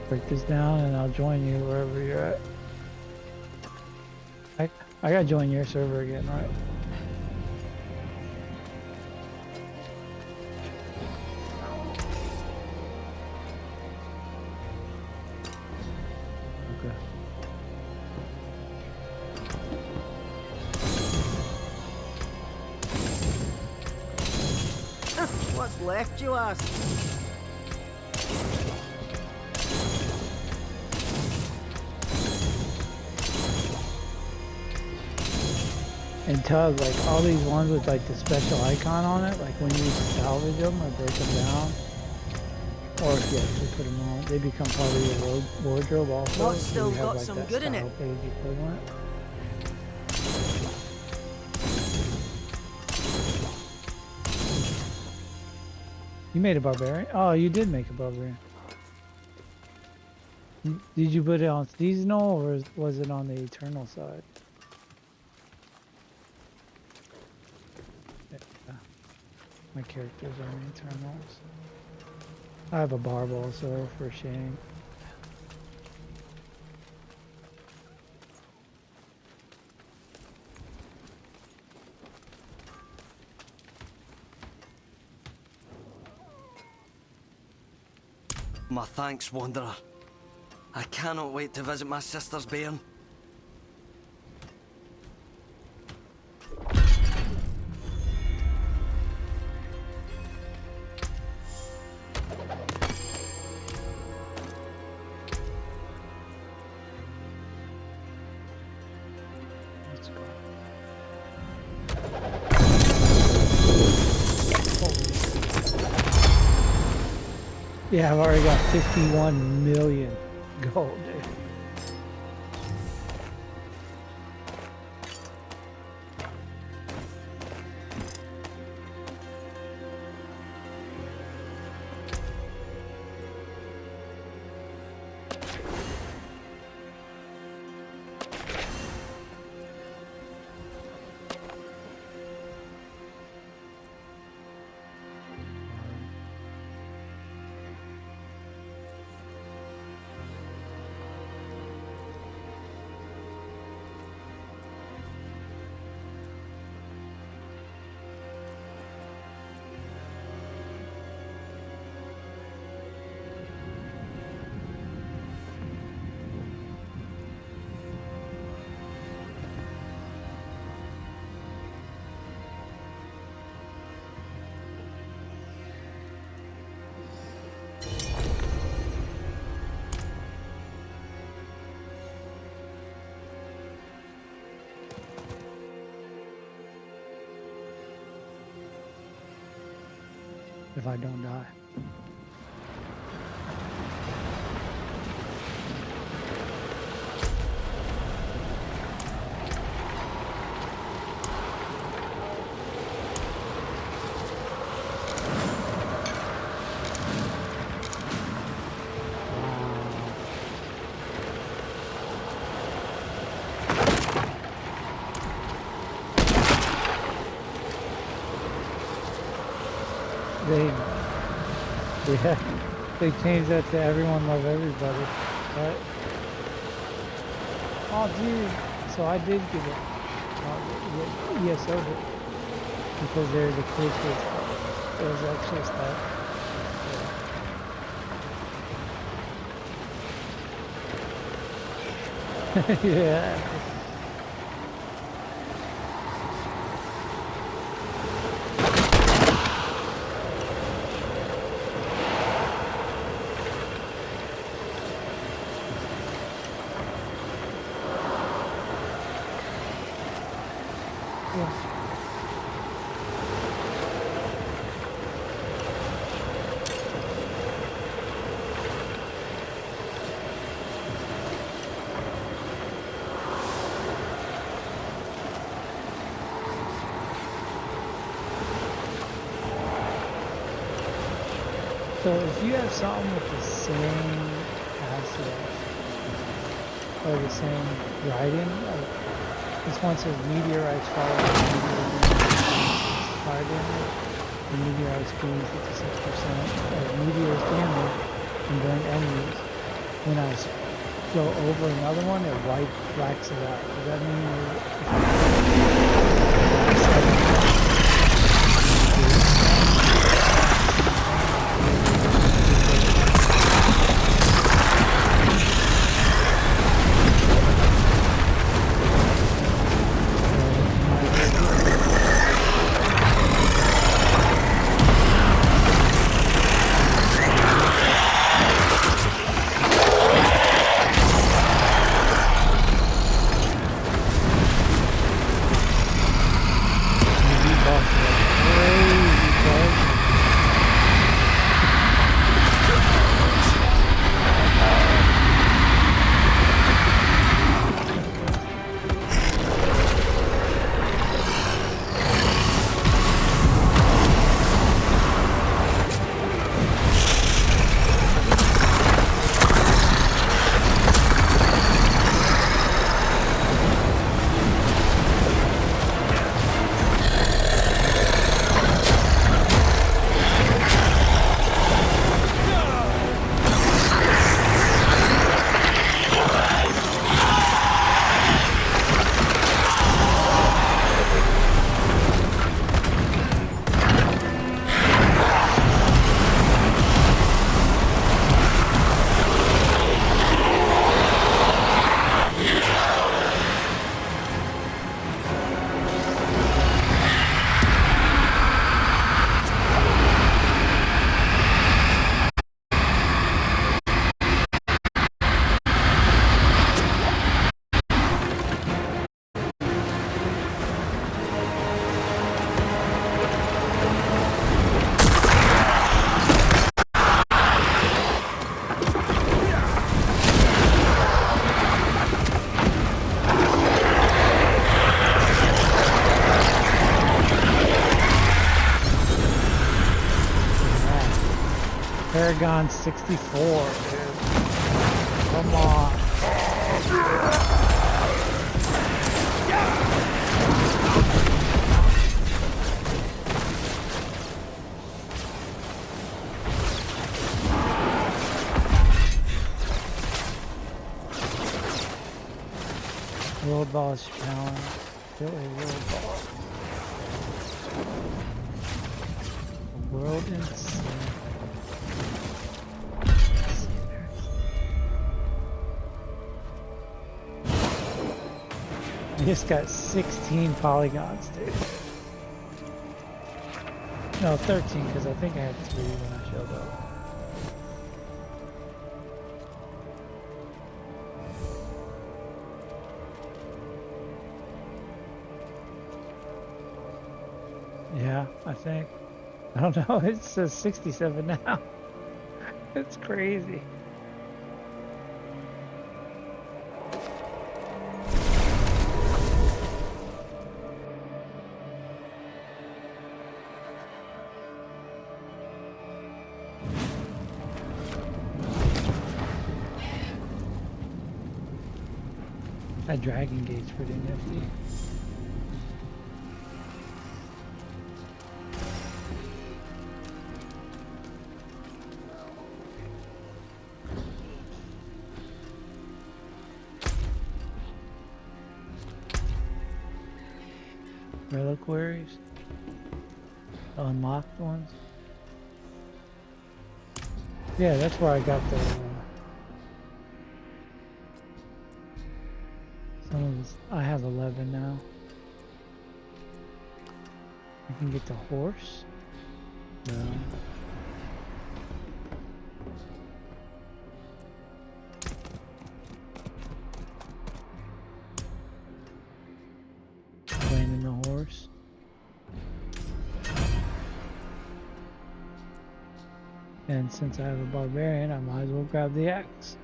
Break this down and I'll join you wherever you're at. I gotta join your server again, right? Okay. What's left, you ask? And Tug, like all these ones with like the special icon on it, like when you salvage them or break them down, or if you actually put them on, they become part of your wardrobe also. What's so still you have, got like, some that good in style it? page equivalent. You made a barbarian? Oh, you did make a barbarian. Did you put it on seasonal or was it on the eternal side? Yeah. My characters are in eternals. I have a barb also for Shane. My thanks, Wanderer. I cannot wait to visit my sister's bairn. Let's go. Yeah, I've already got 51 million gold, dude. If I don't die. They changed that to everyone love everybody, right? Oh, dude. So I did get it. ESO did. Because they're the cool kids. It was actually that. Yeah. Yeah. So if you have something with the same assets or the same writing, like this one says meteorites fall fire damage, the meteorites do 56% of meteors damage and burn enemies. When I go over another one, it blacks it out. Does that mean Paragon 64, dude. Come on. World boss challenge. Still a world boss. World insane. I just got 16 polygons, dude. No, 13, because I think I had 3 when I showed up. Yeah, I think. I don't know, it says 67 now. It's crazy. That Dragon Gate's pretty nifty. Reliquaries, the unlocked ones. Yeah, that's where I got the some of this. I have 11 now. I can get the horse. No. Landing the horse. And since I have a barbarian, I might as well grab the axe.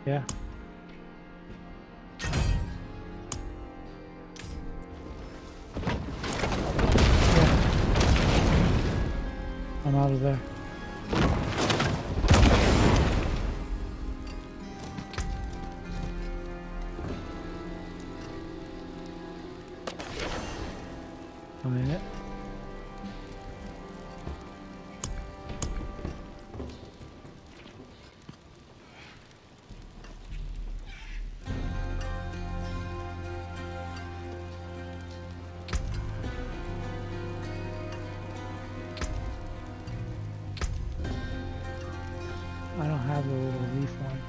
Yeah. I'm out of there. I'm in it. I don't have the little leaf one.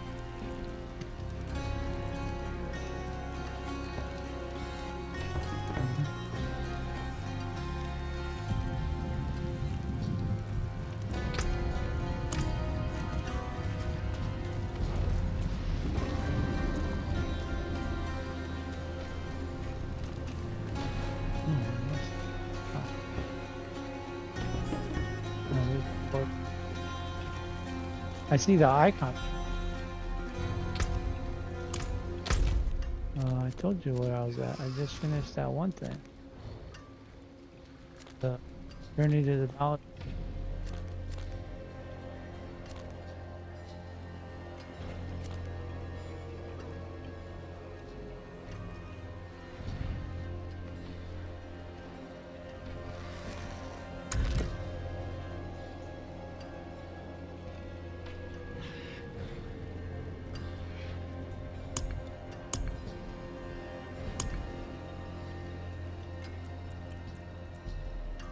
I see the icon. I told you where I was at. I just finished that one thing. The journey to the knowledge.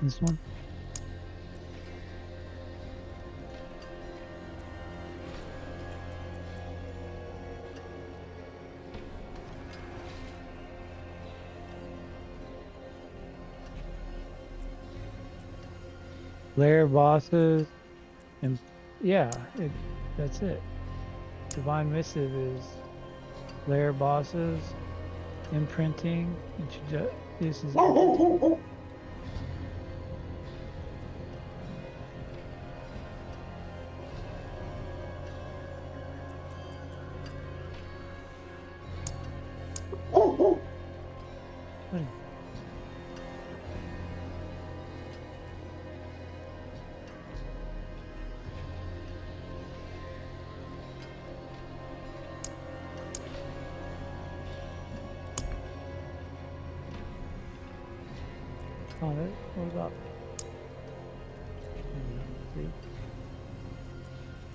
This one? Lair bosses, and yeah, that's it. Divine Missive is lair bosses, imprinting, this is on it. What about? See?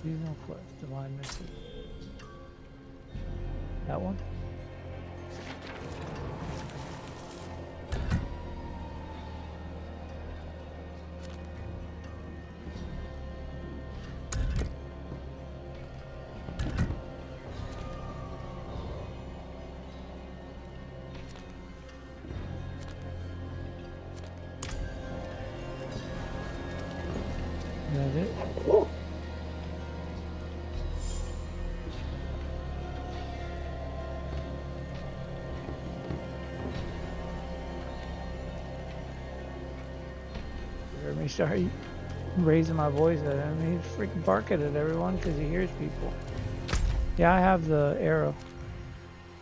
Seasonal quest, divine mission. That one? That it? Hear me start raising my voice at him. He's freaking barking at everyone because he hears people. Yeah, I have the arrow.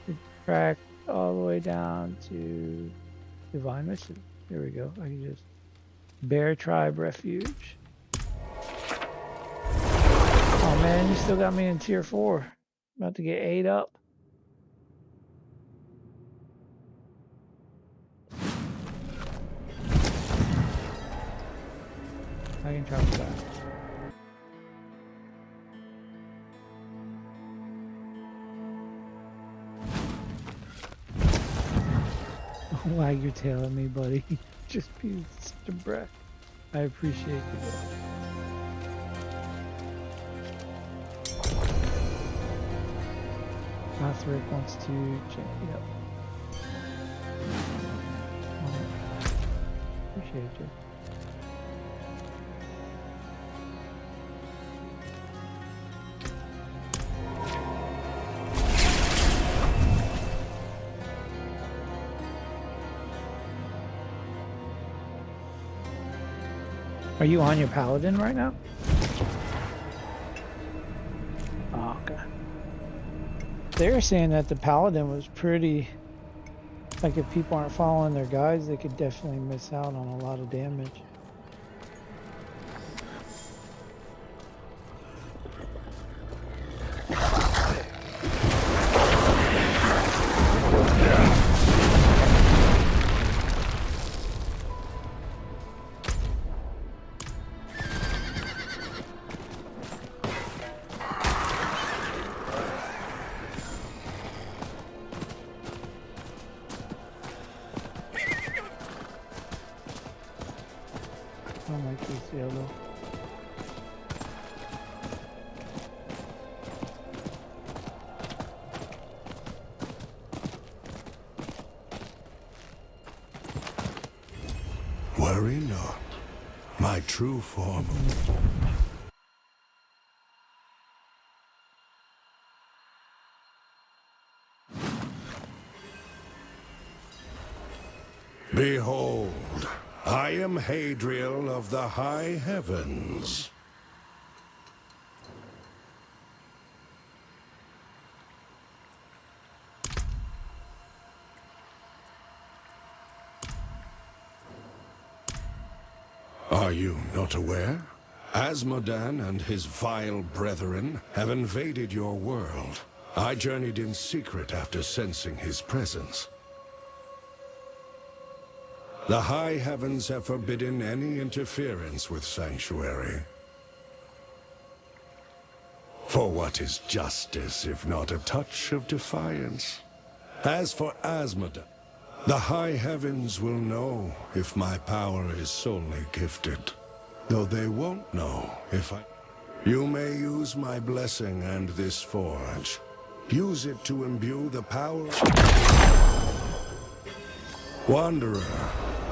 It tracked all the way down to divine mission. Here we go. I can just Bear Tribe Refuge. Oh man, you still got me in tier 4. About to get 8 up. I can travel back. Wag your tail at me, buddy. Just be such a breath. I appreciate you. Rick wants to check it up. Appreciate you. Are you on your paladin right now? Oh, okay. They were saying that the paladin was pretty, like if people aren't following their guides, they could definitely miss out on a lot of damage. I don't like this yellow. Worry not. My true form. Behold, I am Hadriel of the high heavens. Are you not aware? Asmodan and his vile brethren have invaded your world. I journeyed in secret after sensing his presence. The high heavens have forbidden any interference with Sanctuary. For what is justice if not a touch of defiance? As for Asmodan, the high heavens will know if my power is solely gifted, though they won't know if I... You may use my blessing and this forge. Use it to imbue the power... Wanderer,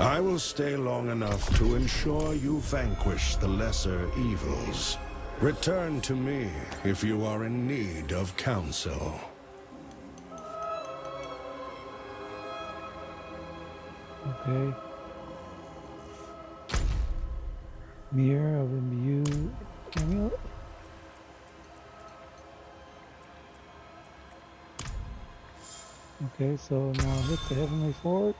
I will stay long enough to ensure you vanquish the lesser evils. Return to me if you are in need of counsel. Okay. Mirror of Imbue Amulet. Okay, so now hit the Heavenly Forge.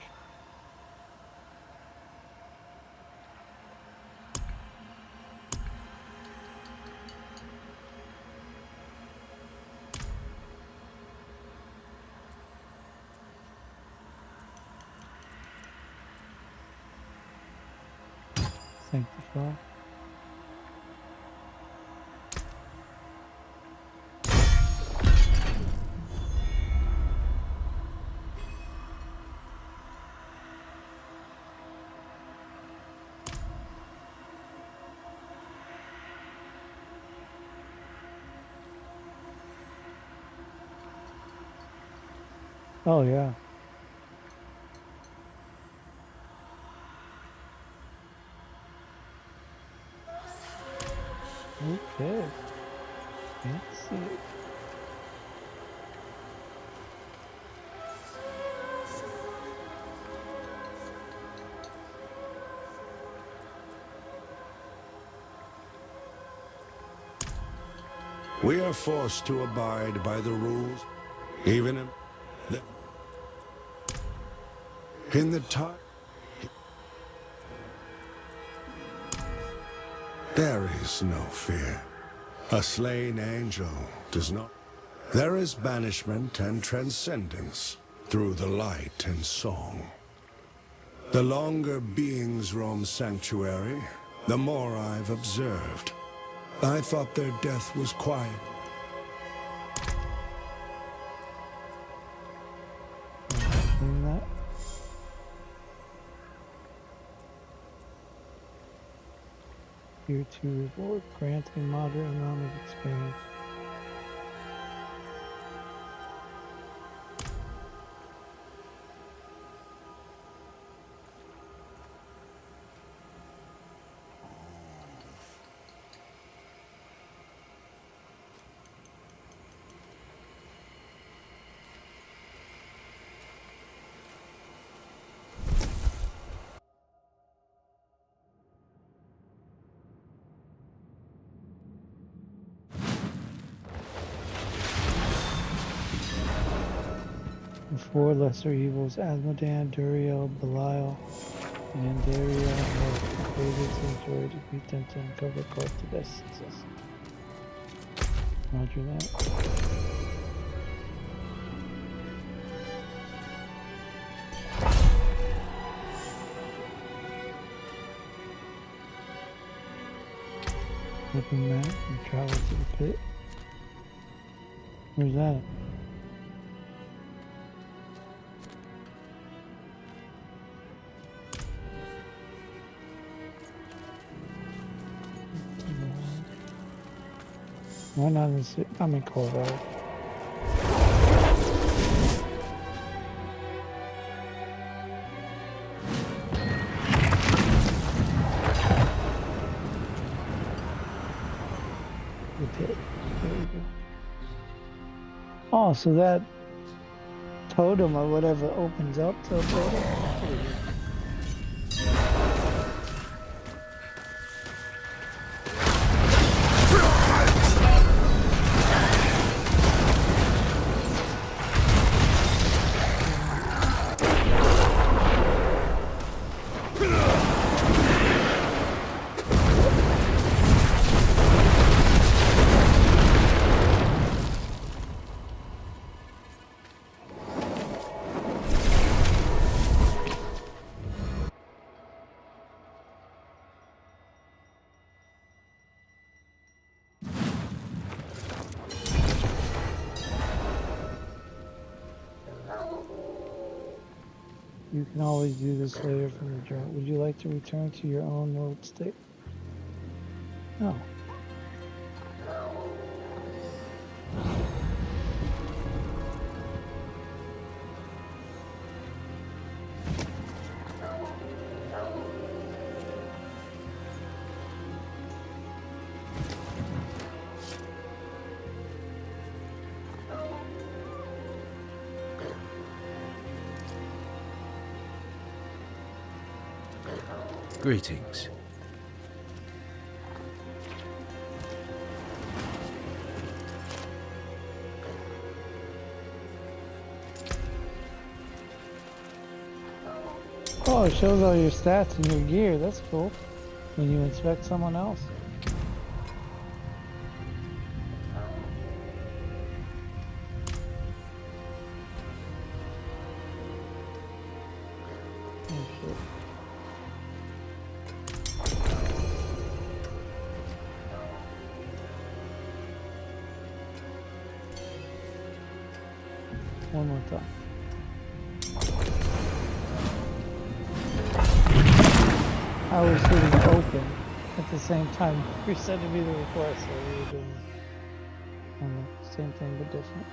Sanctify. Oh yeah. Okay. Can't see it. We are forced to abide by the rules, even in the time. There is no fear. A slain angel does not. There is banishment and transcendence through the light and song. The longer beings roam sanctuary, the more I've observed. I thought their death was quiet. That. Tier 2 reward, granting moderate amount of experience. The 4 lesser evils, Asmodan, Duriel, Belial, and Dariel have created sanctuary to beat them to uncover corrupted essences. Roger that. Open map and travel to the pit. Where's that? Why not in the city? I'm in Colorado. The pit. There we go. Oh, so that totem or whatever opens up to a totem? You can always do this later from the journal. Would you like to return to your own world state? No. Greetings. Oh, it shows all your stats and your gear. That's cool. When you inspect someone else. Oh, shit. One more time. I was hitting open at the same time you're sending me the request, so we were doing the same thing but different.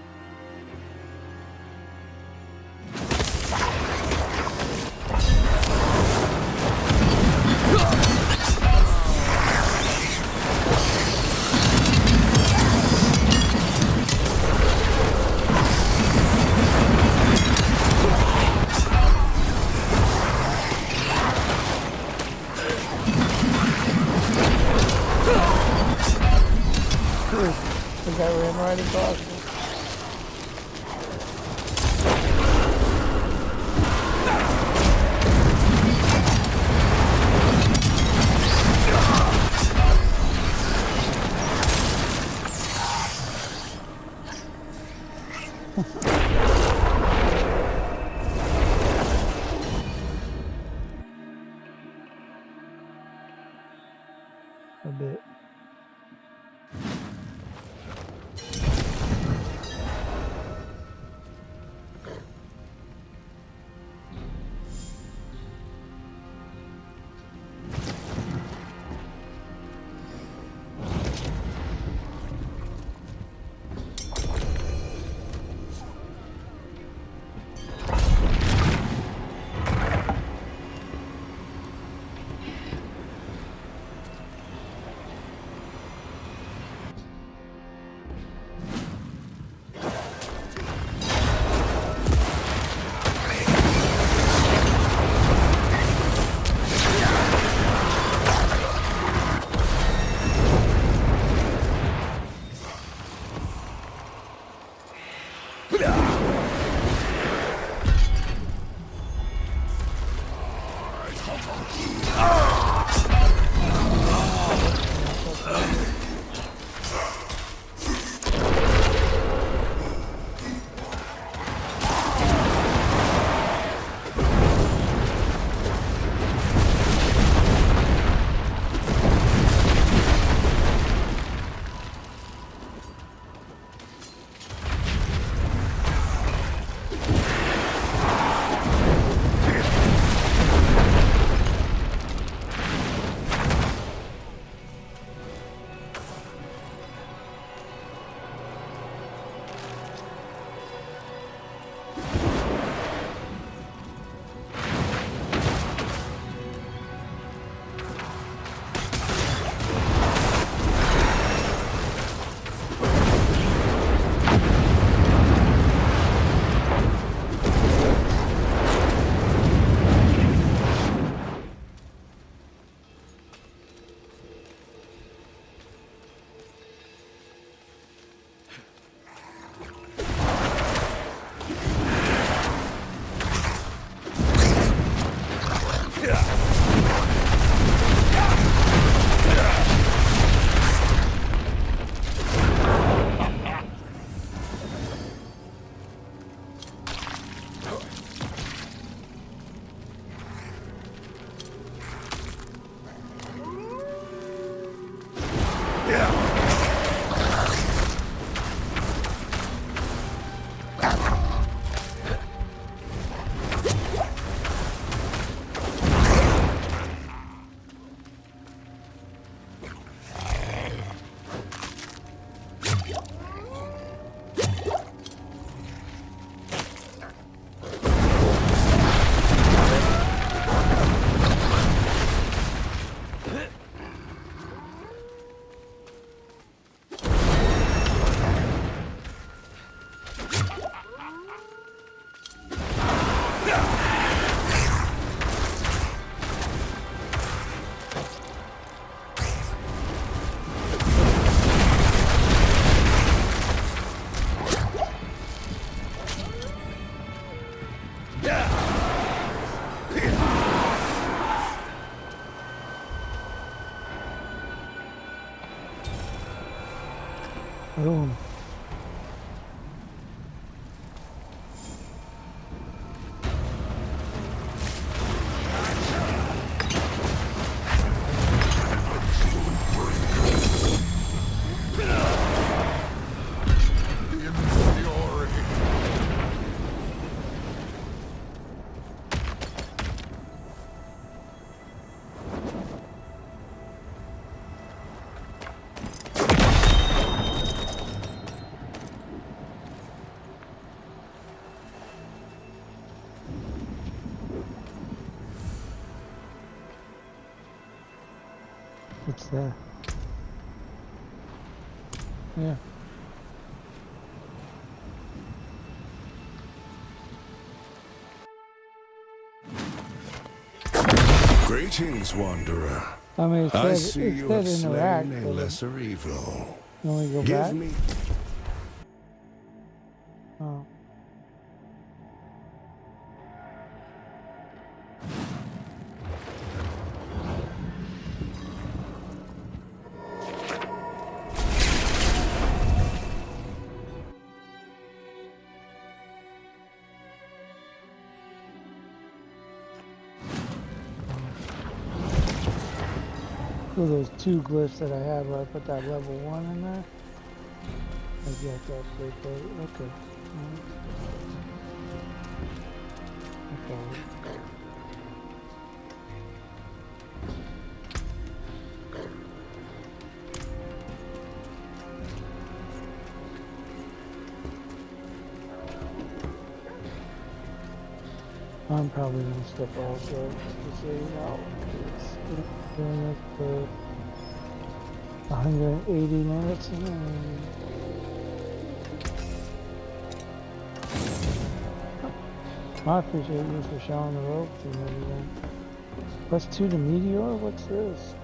The guy ran right across me. A bit. Boom. What's that? Yeah. Greetings, Wanderer. I mean, it I said, see it you said have interact, slain a but lesser evil. you only go Give back? me. Oh. So those two glyphs that I have where I put that level 1 in there. I get that upgrade those. Okay. Okay. I'm probably gonna step off though, just so you know. It's doing this for 180 minutes and I appreciate you for showing the ropes and everything. Plus 2 to Meteor? What's this?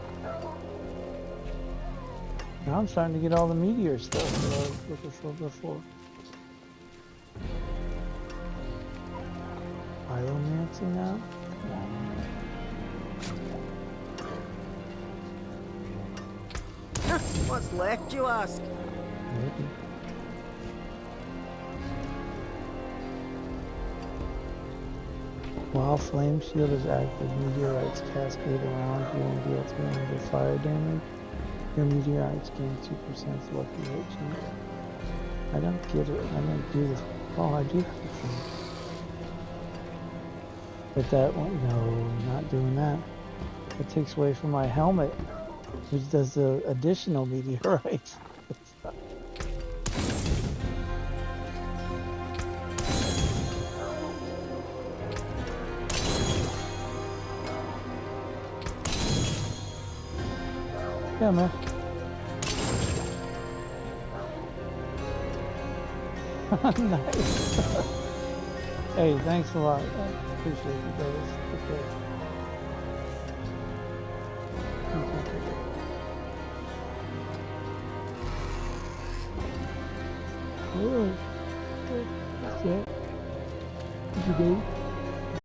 Now I'm starting to get all the Meteor stuff that I was looking for before. Pyromancy now? Come on. What's left, you ask? Maybe. While Flame Shield is active, meteorites cascade around you and deal 300 fire damage. Your meteorites gain 2% lucky hit chance. I don't get it. I didn't do this. Oh, I do have the thing. But that one, no, not doing that. It takes away from my helmet, which does the additional meteorites. Yeah, man. Nice. Hey, thanks a lot. I appreciate you guys. Okay. That's it. Did you do?